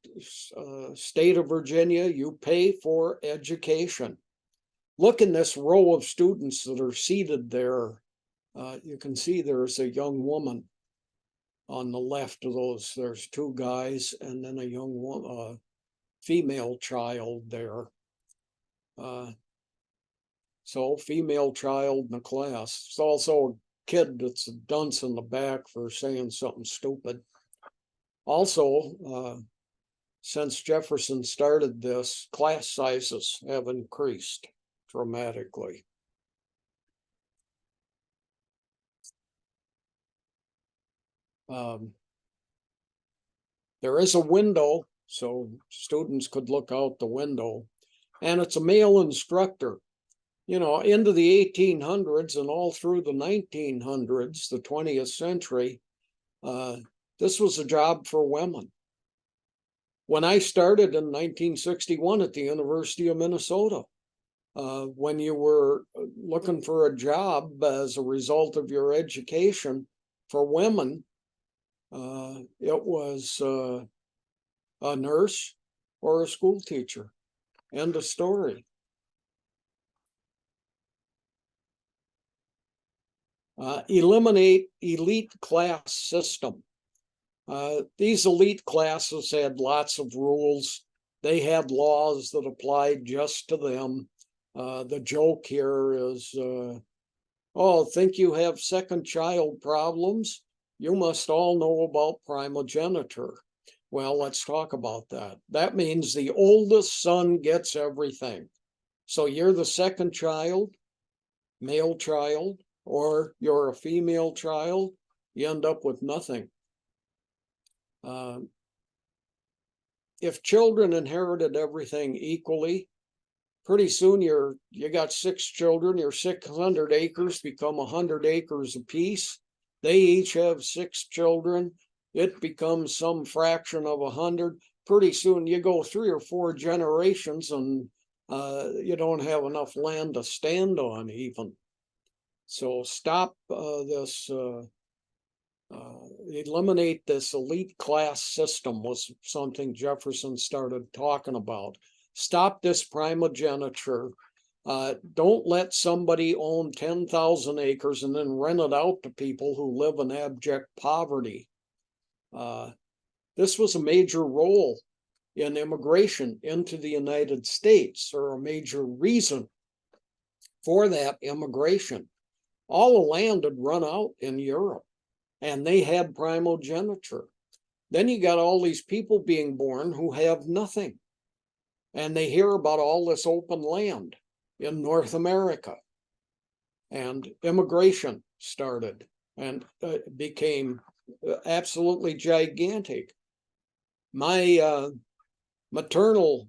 Speaker 1: state of Virginia, you pay for education. Look in this row of students that are seated there. You can see there's a young woman on the left of those. There's 2 guys and then a young woman, female child there. So female child in the class. It's also a kid that's a dunce in the back for saying something stupid. Also, since Jefferson started this, class sizes have increased dramatically. There is a window, so students could look out the window, and it's a male instructor. You know, into the 1800s and all through the 1900s, the 20th century, this was a job for women. When I started in 1961 at the University of Minnesota, when you were looking for a job as a result of your education for women, it was a nurse or a school teacher. End of story. Eliminate elite class system. These elite classes had lots of rules. They had laws that applied just to them. The joke here is, oh, think you have second child problems? You must all know about primogeniture. Well, let's talk about that. That means the oldest son gets everything. So you're the second child, male child, or you're a female child, you end up with nothing. If children inherited everything equally, pretty soon you got 6 children, your 600 acres become 100 acres apiece. They each have 6 children. It becomes some fraction of 100. Pretty soon you go 3 or 4 generations and you don't have enough land to stand on even. So stop this, eliminate this elite class system was something Jefferson started talking about. Stop this primogeniture. Don't let somebody own 10,000 acres and then rent it out to people who live in abject poverty. This was a major role in immigration into the United States, or a major reason for that immigration. All the land had run out in Europe, and they had primogeniture. Then you got all these people being born who have nothing, and they hear about all this open land in North America, and immigration started and became absolutely gigantic. My maternal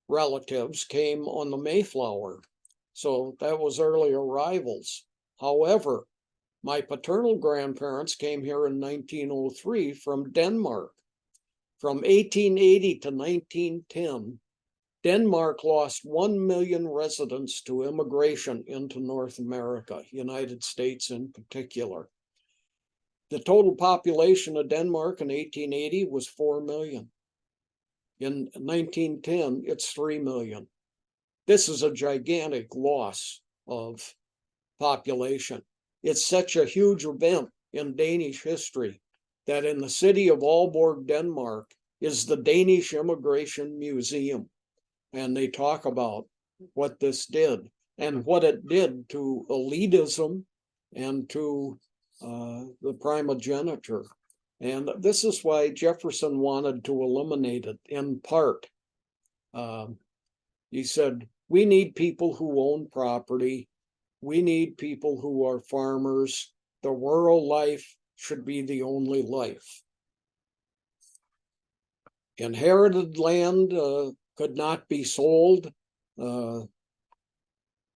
Speaker 1: relatives came on the Mayflower, so that was early arrivals. However, my paternal grandparents came here in 1903 from Denmark. From 1880 to 1910, Denmark lost 1 million residents to immigration into North America, United States in particular. The total population of Denmark in 1880 was 4 million. In 1910, it's 3 million. This is a gigantic loss of population. It's such a huge event in Danish history that in the city of Aalborg, Denmark, is the Danish Immigration Museum. And they talk about what this did and what it did to elitism and to the primogeniture. And this is why Jefferson wanted to eliminate it in part. He said, we need people who own property. We need people who are farmers. The rural life should be the only life. Inherited land could not be sold.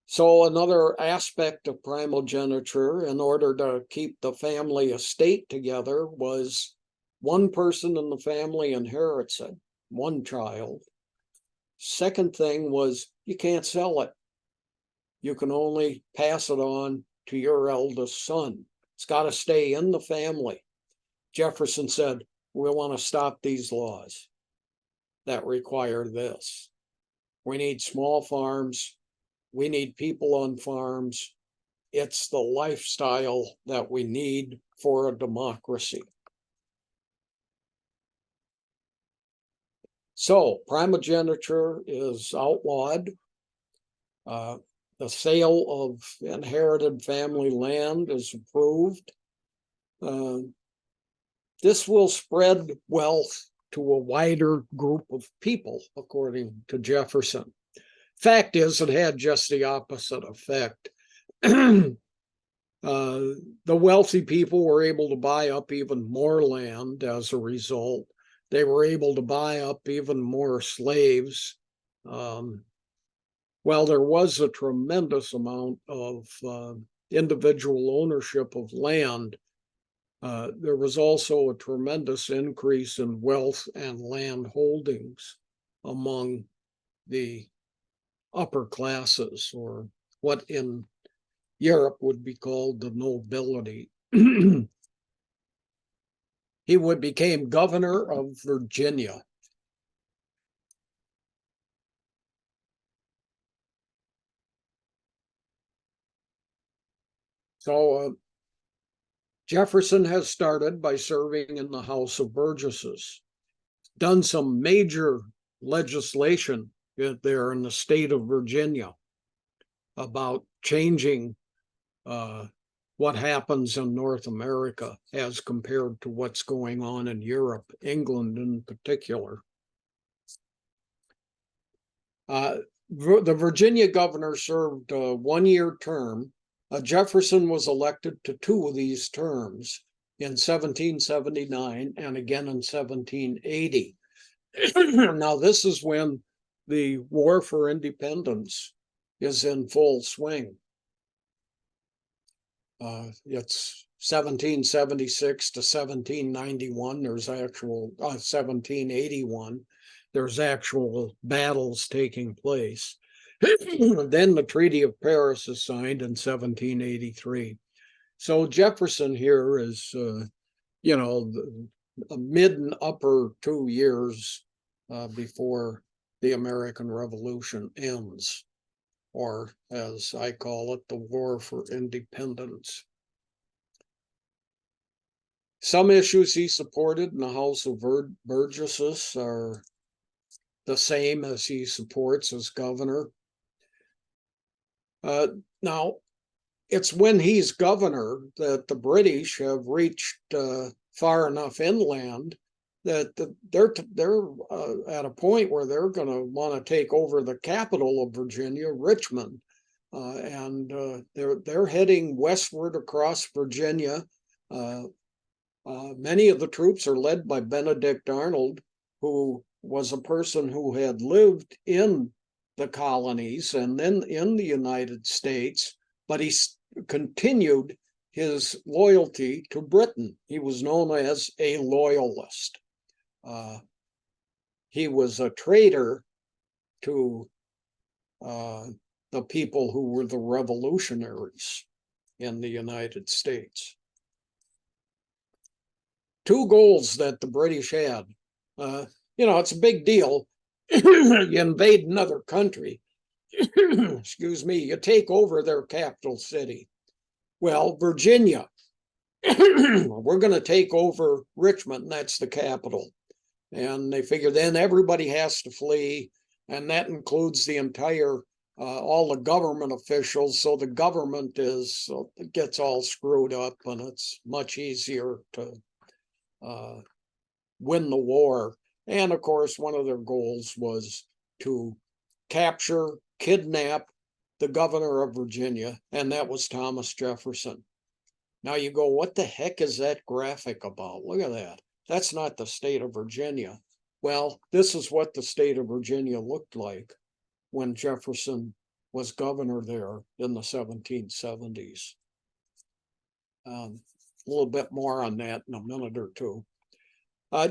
Speaker 1: So another aspect of primogeniture, in order to keep the family estate together, was one person in the family inherits it, one child. Second thing was you can't sell it. You can only pass it on to your eldest son. It's got to stay in the family. Jefferson said, we want to stop these laws that require this. We need small farms. We need people on farms. It's the lifestyle that we need for a democracy. So primogeniture is outlawed. The sale of inherited family land is approved. This will spread wealth to a wider group of people, according to Jefferson. Fact is, it had just the opposite effect. The wealthy people were able to buy up even more land as a result. They were able to buy up even more slaves. While there was a tremendous amount of individual ownership of land, there was also a tremendous increase in wealth and land holdings among the upper classes, or what in Europe would be called the nobility. He became governor of Virginia. So Jefferson has started by serving in the House of Burgesses, done some major legislation there in the state of Virginia about changing what happens in North America as compared to what's going on in Europe, England in particular. The Virginia governor served a one-year term. Jefferson was elected to 2 of these terms in 1779 and again in 1780. Now, this is when the War for Independence is in full swing. It's 1776 to 1791. There's actual 1781. There's actual battles taking place. Then the Treaty of Paris is signed in 1783. So Jefferson here is, the mid and upper 2 years before the American Revolution ends, or as I call it, the War for Independence. Some issues he supported in the House of Burgesses are the same as he supports as governor. Now, it's when he's governor that the British have reached far enough inland that they're at a point where they're going to want to take over the capital of Virginia, Richmond, and they're heading westward across Virginia. Many of the troops are led by Benedict Arnold, who was a person who had lived in the colonies and then in the United States, but he continued his loyalty to Britain. He was known as a loyalist. He was a traitor to the people who were the revolutionaries in the United States. Two goals that the British had. It's a big deal. You invade another country, excuse me, you take over their capital city. Well, Virginia, we're going to take over Richmond, that's the capital. And they figure then everybody has to flee, and that includes the entire, all the government officials. So the government gets all screwed up, and it's much easier to win the war. And of course, one of their goals was to capture, kidnap the governor of Virginia, and that was Thomas Jefferson. Now you go, what the heck is that graphic about? Look at that. That's not the state of Virginia. Well, this is what the state of Virginia looked like when Jefferson was governor there in the 1770s. A little bit more on that in a minute or two.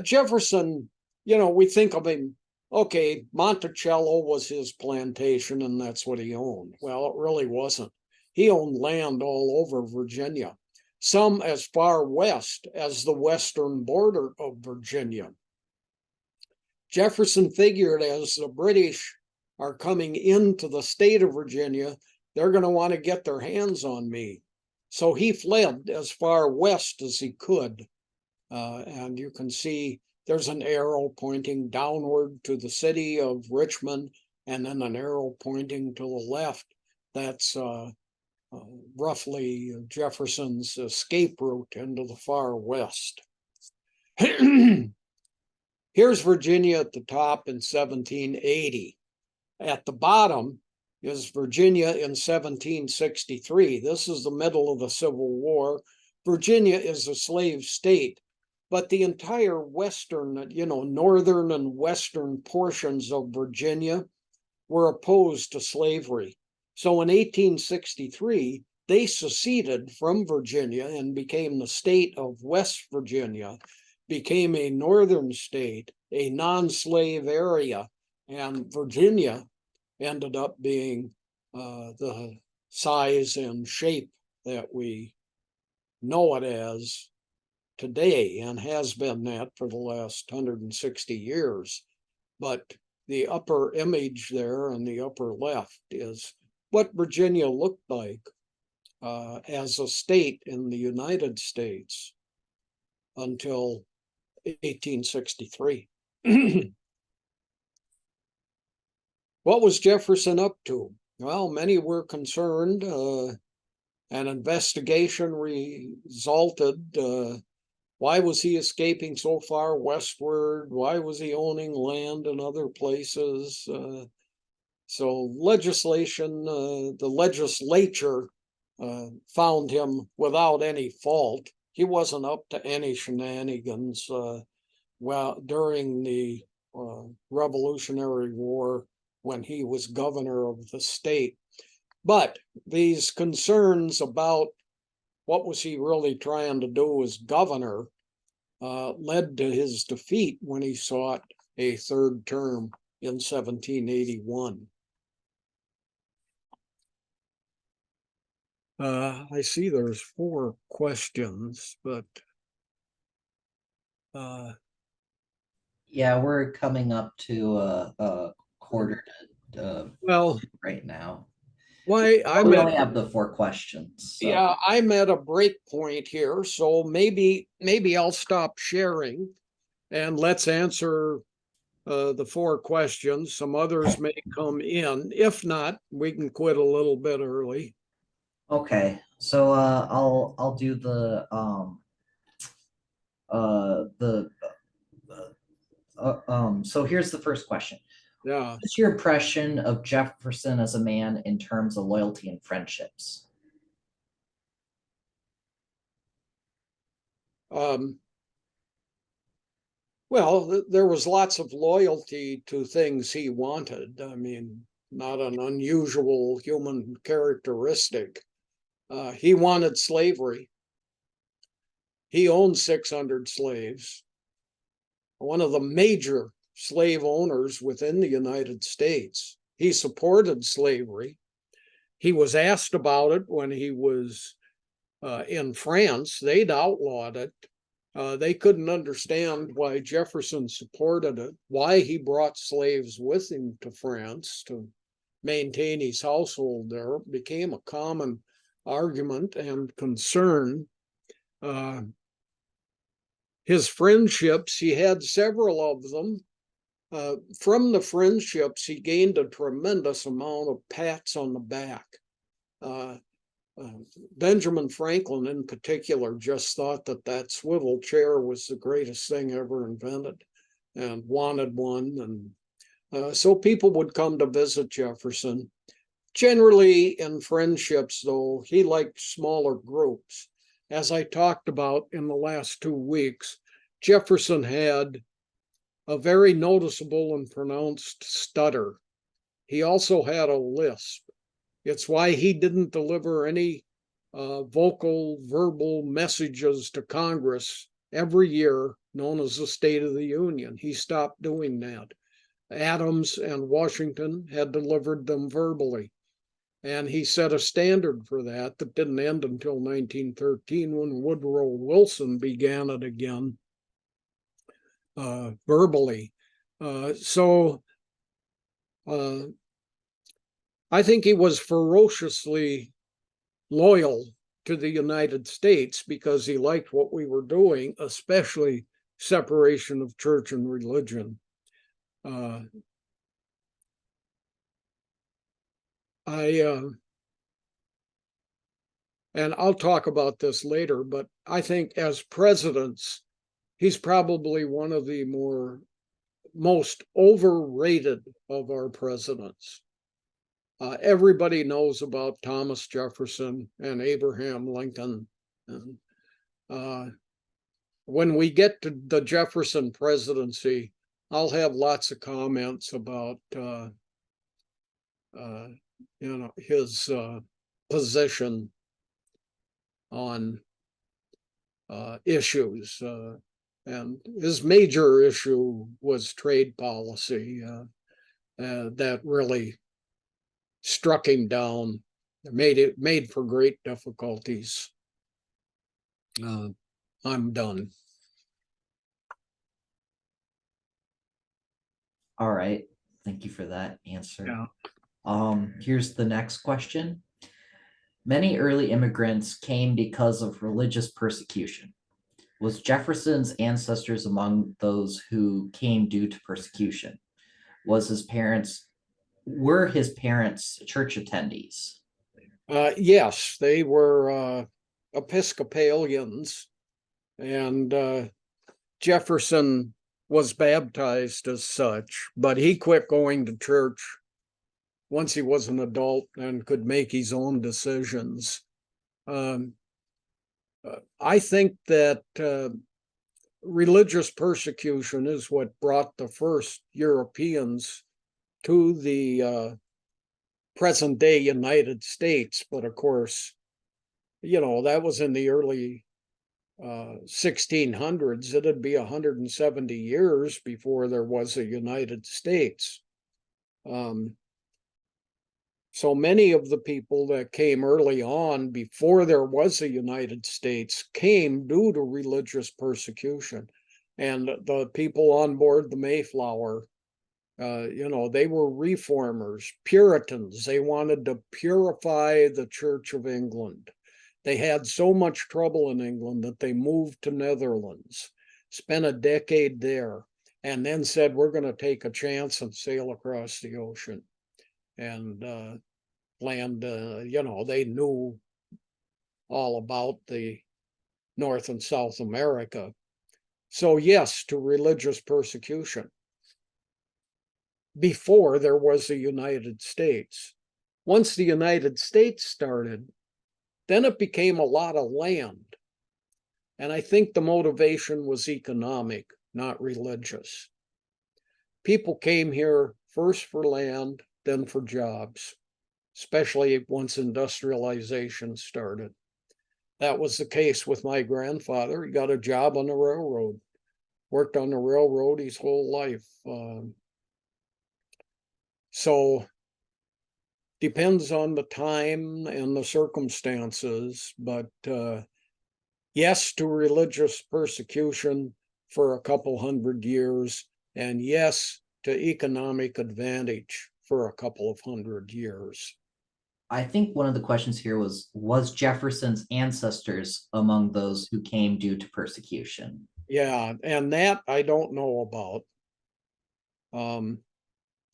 Speaker 1: Jefferson, we think of him, okay, Monticello was his plantation and that's what he owned. Well, it really wasn't. He owned land all over Virginia, some as far west as the western border of Virginia. Jefferson figured as the British are coming into the state of Virginia, they're going to want to get their hands on me. So he fled as far west as he could. And you can see there's an arrow pointing downward to the city of Richmond, and then an arrow pointing to the left. That's roughly Jefferson's escape route into the far west. Here's Virginia at the top in 1780. At the bottom is Virginia in 1763. This is the middle of the Civil War. Virginia is a slave state, but the entire western, northern and western portions of Virginia were opposed to slavery. So in 1863, they seceded from Virginia and became the state of West Virginia, became a northern state, a non-slave area, and Virginia ended up being the size and shape that we know it as today, and has been that for the last 160 years. But the upper image there on the upper left is what Virginia looked like as a state in the United States until 1863. What was Jefferson up to? Well, many were concerned. An investigation resulted. Why was he escaping so far westward? Why was he owning land in other places? So the legislature found him without any fault. He wasn't up to any shenanigans during the Revolutionary War when he was governor of the state. But these concerns about what was he really trying to do as governor led to his defeat when he sought a third term in 1781. I see there's 4 questions, but
Speaker 2: Yeah, we're coming up to a quarter to
Speaker 1: well,
Speaker 2: right now.
Speaker 1: why
Speaker 2: Well, we only have the 4 questions, so
Speaker 1: I'm at a break point here, so maybe I'll stop sharing and let's answer the 4 questions. Some others may come in. If not, we can quit a little bit early.
Speaker 2: okay. So I'll do the so here's the first question.
Speaker 1: Yeah.
Speaker 2: What's your impression of Jefferson as a man in terms of loyalty and friendships?
Speaker 1: Um, well, there was lots of loyalty to things he wanted. I mean, not an unusual human characteristic. He wanted slavery. He owned 600 slaves. One of the major slave owners within the United States. He supported slavery. He was asked about it when he was in France. They'd outlawed it. They couldn't understand why Jefferson supported it, why he brought slaves with him to France to maintain his household there. It became a common argument and concern. Uh, his friendships, he had several of them. From the friendships, he gained a tremendous amount of pats on the back. Uh, Benjamin Franklin, in particular, just thought that that swivel chair was the greatest thing ever invented and wanted one. And so people would come to visit Jefferson. Generally, in friendships, though, he liked smaller groups. As I talked about in the last 2 weeks, Jefferson had a very noticeable and pronounced stutter. He also had a lisp. It's why he didn't deliver any vocal, verbal messages to Congress every year, known as the State of the Union. He stopped doing that. Adams and Washington had delivered them verbally. And he set a standard for that that didn't end until 1913 when Woodrow Wilson began it again verbally. So I think he was ferociously loyal to the United States because he liked what we were doing, especially separation of church and religion. And I'll talk about this later, but I think as presidents, he's probably one of the most overrated of our presidents. Everybody knows about Thomas Jefferson and Abraham Lincoln. And when we get to the Jefferson presidency, I'll have lots of comments about his position on issues. And his major issue was trade policy that really struck him down, made for great difficulties. I'm done.
Speaker 2: All right. Thank you for that answer.
Speaker 1: Yeah.
Speaker 2: Here's the next question. Many early immigrants came because of religious persecution. Was Jefferson's ancestors among those who came due to persecution? Were his parents church attendees?
Speaker 1: Yes, they were Episcopalians, and Jefferson was baptized as such, but he quit going to church once he was an adult and could make his own decisions. I think that religious persecution is what brought the first Europeans to the present day United States. But of course, that was in the early 1600s. It'd be 170 years before there was a United States. So many of the people that came early on, before there was a United States, came due to religious persecution. And the people on board the Mayflower, they were reformers, Puritans. They wanted to purify the Church of England. They had so much trouble in England that they moved to Netherlands, spent a decade there, and then said, we're going to take a chance and sail across the ocean. And land, they knew all about the North and South America. So yes, to religious persecution before there was a United States. Once the United States started, then it became a lot of land. And I think the motivation was economic, not religious. People came here first for land, then for jobs, especially once industrialization started. That was the case with my grandfather. He got a job on the railroad, worked on the railroad his whole life. So depends on the time and the circumstances, but yes to religious persecution for a couple hundred years, and yes to economic advantage for a couple of hundred years.
Speaker 2: I think one of the questions here was Jefferson's ancestors among those who came due to persecution?
Speaker 1: Yeah, and that I don't know about.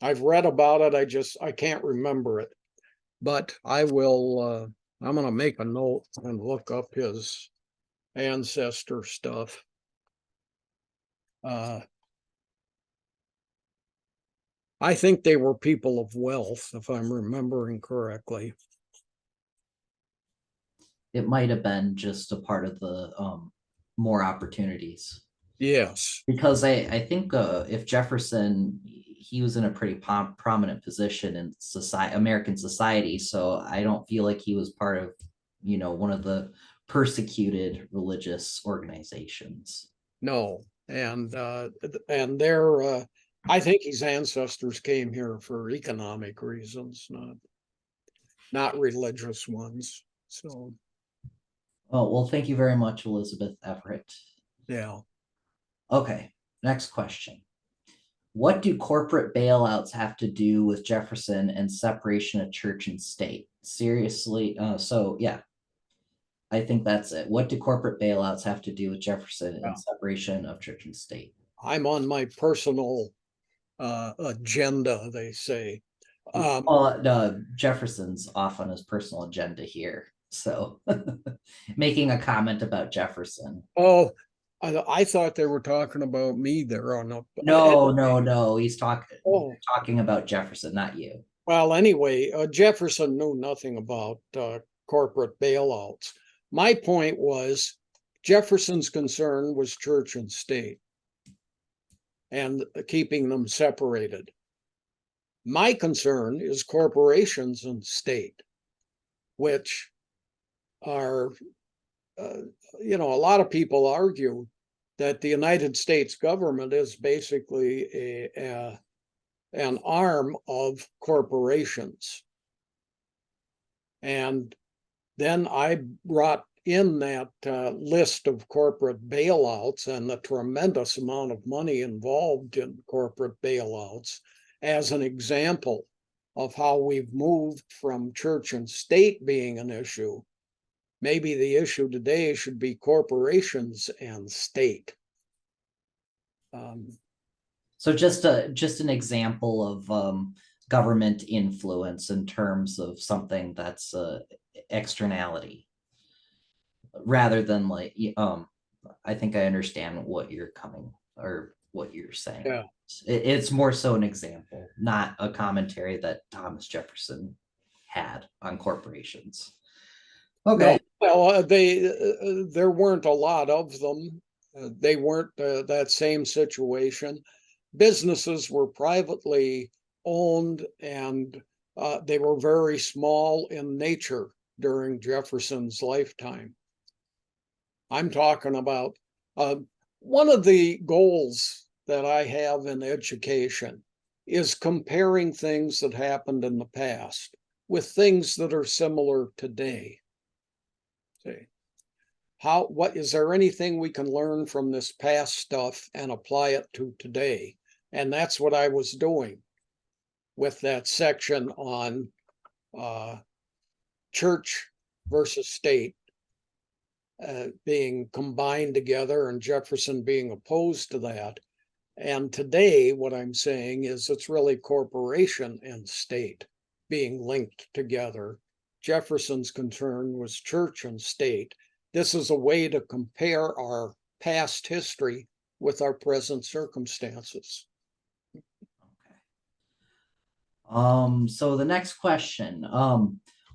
Speaker 1: I've read about it. I can't remember it, but I'm going to make a note and look up his ancestor stuff. I think they were people of wealth, if I'm remembering correctly.
Speaker 2: It might have been just a part of the more opportunities.
Speaker 1: Yes.
Speaker 2: Because I think if Jefferson, he was in a pretty prominent position in American society, so I don't feel like he was part of, one of the persecuted religious organizations.
Speaker 1: No. And they're I think his ancestors came here for economic reasons, not religious ones. So
Speaker 2: Oh, well, thank you very much, Elizabeth Everett.
Speaker 1: yeah.
Speaker 2: Okay, next question. What do corporate bailouts have to do with Jefferson and separation of church and state? Seriously, so yeah, I think that's it. What do corporate bailouts have to do with Jefferson
Speaker 1: Yeah.
Speaker 2: and separation of church and state?
Speaker 1: I'm on my personal agenda, they say.
Speaker 2: Jefferson's off on his personal agenda here. So making a comment about Jefferson.
Speaker 1: Oh, I thought they were talking about me there on up.
Speaker 2: No. He's
Speaker 1: Oh,
Speaker 2: talking about Jefferson, not you.
Speaker 1: well, anyway, Jefferson knew nothing about corporate bailouts. My point was Jefferson's concern was church and state and keeping them separated. My concern is corporations and state, which are, a lot of people argue that the United States government is basically an arm of corporations. And then I brought in that list of corporate bailouts and the tremendous amount of money involved in corporate bailouts as an example of how we've moved from church and state being an issue. Maybe the issue today should be corporations and state.
Speaker 2: So just an example of government influence in terms of something that's externality, rather than like I think I understand what you're saying.
Speaker 1: Yeah.
Speaker 2: It's more so an example, not a commentary that Thomas Jefferson had on corporations. Okay.
Speaker 1: No, well, there weren't a lot of them. They weren't that same situation. Businesses were privately owned, and they were very small in nature during Jefferson's lifetime. I'm talking about one of the goals that I have in education is comparing things that happened in the past with things that are similar today. See, what is there anything we can learn from this past stuff and apply it to today? And that's what I was doing with that section on church versus state being combined together, and Jefferson being opposed to that. And today, what I'm saying is it's really corporation and state being linked together. Jefferson's concern was church and state. This is a way to compare our past history with our present circumstances.
Speaker 2: So the next question,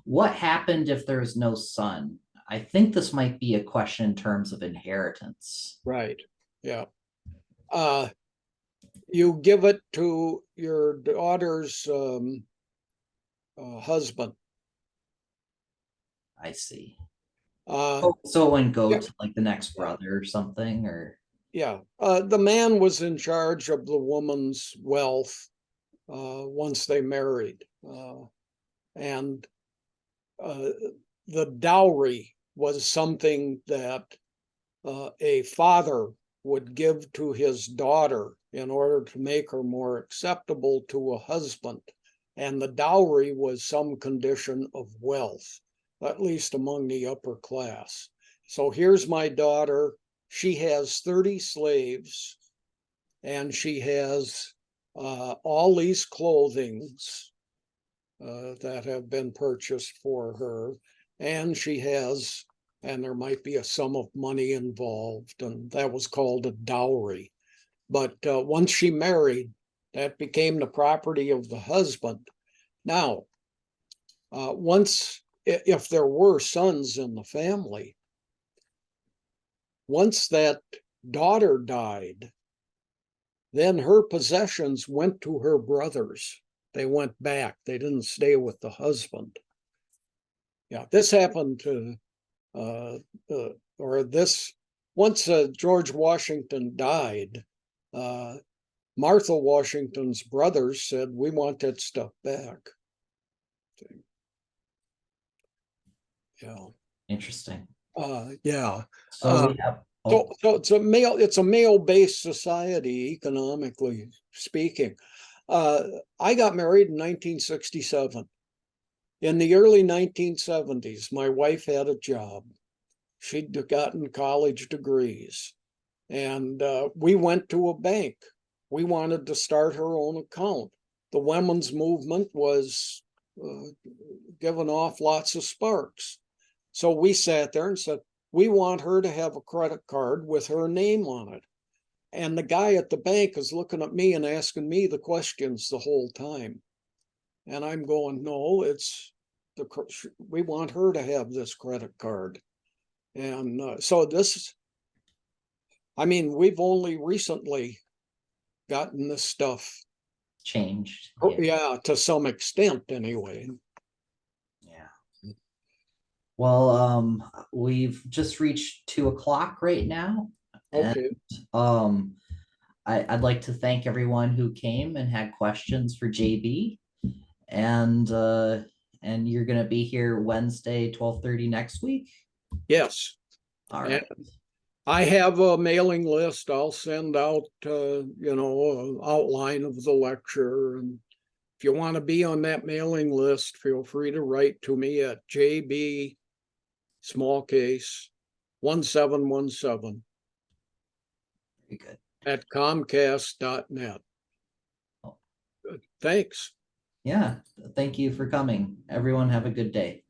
Speaker 2: what happened if there's no son? I think this might be a question in terms of inheritance.
Speaker 1: Right. Yeah. You give it to your daughter's husband.
Speaker 2: I see.
Speaker 1: Uh,
Speaker 2: So it wouldn't go
Speaker 1: yeah,
Speaker 2: to like the next brother or something, or
Speaker 1: yeah. The man was in charge of the woman's wealth once they married. And the dowry was something that a father would give to his daughter in order to make her more acceptable to a husband. And the dowry was some condition of wealth, at least among the upper class. So here's my daughter. She has 30 slaves, and she has all these clothings that have been purchased for her. And she has, and there might be a sum of money involved, and that was called a dowry. But once she married, that became the property of the husband. Now, if there were sons in the family, once that daughter died, then her possessions went to her brothers. They went back. They didn't stay with the husband. Yeah, this happened to, once George Washington died, Martha Washington's brothers said, we want that stuff back. Yeah.
Speaker 2: interesting.
Speaker 1: Yeah.
Speaker 2: So we have,
Speaker 1: So it's a male-based society, economically speaking. I got married in 1967. In the early 1970s, my wife had a job. She'd gotten college degrees, and we went to a bank. We wanted to start her own account. The women's movement was giving off lots of sparks. So we sat there and said, we want her to have a credit card with her name on it. And the guy at the bank is looking at me and asking me the questions the whole time. And I'm going, no, we want her to have this credit card. And we've only recently gotten this stuff
Speaker 2: changed.
Speaker 1: yeah, to some extent anyway.
Speaker 2: Yeah. Well, we've just reached 2 o'clock right now.
Speaker 1: Okay.
Speaker 2: And I'd like to thank everyone who came and had questions for JB. And you're gonna be here Wednesday, 12:30 next week?
Speaker 1: Yes.
Speaker 2: All right.
Speaker 1: I have a mailing list. I'll send out, an outline of the lecture. And if you want to be on that mailing list, feel free to write to me at JB, small case, 1717
Speaker 2: Very good.
Speaker 1: at Comcast.net.
Speaker 2: Oh.
Speaker 1: Thanks.
Speaker 2: Yeah. Thank you for coming. Everyone have a good day.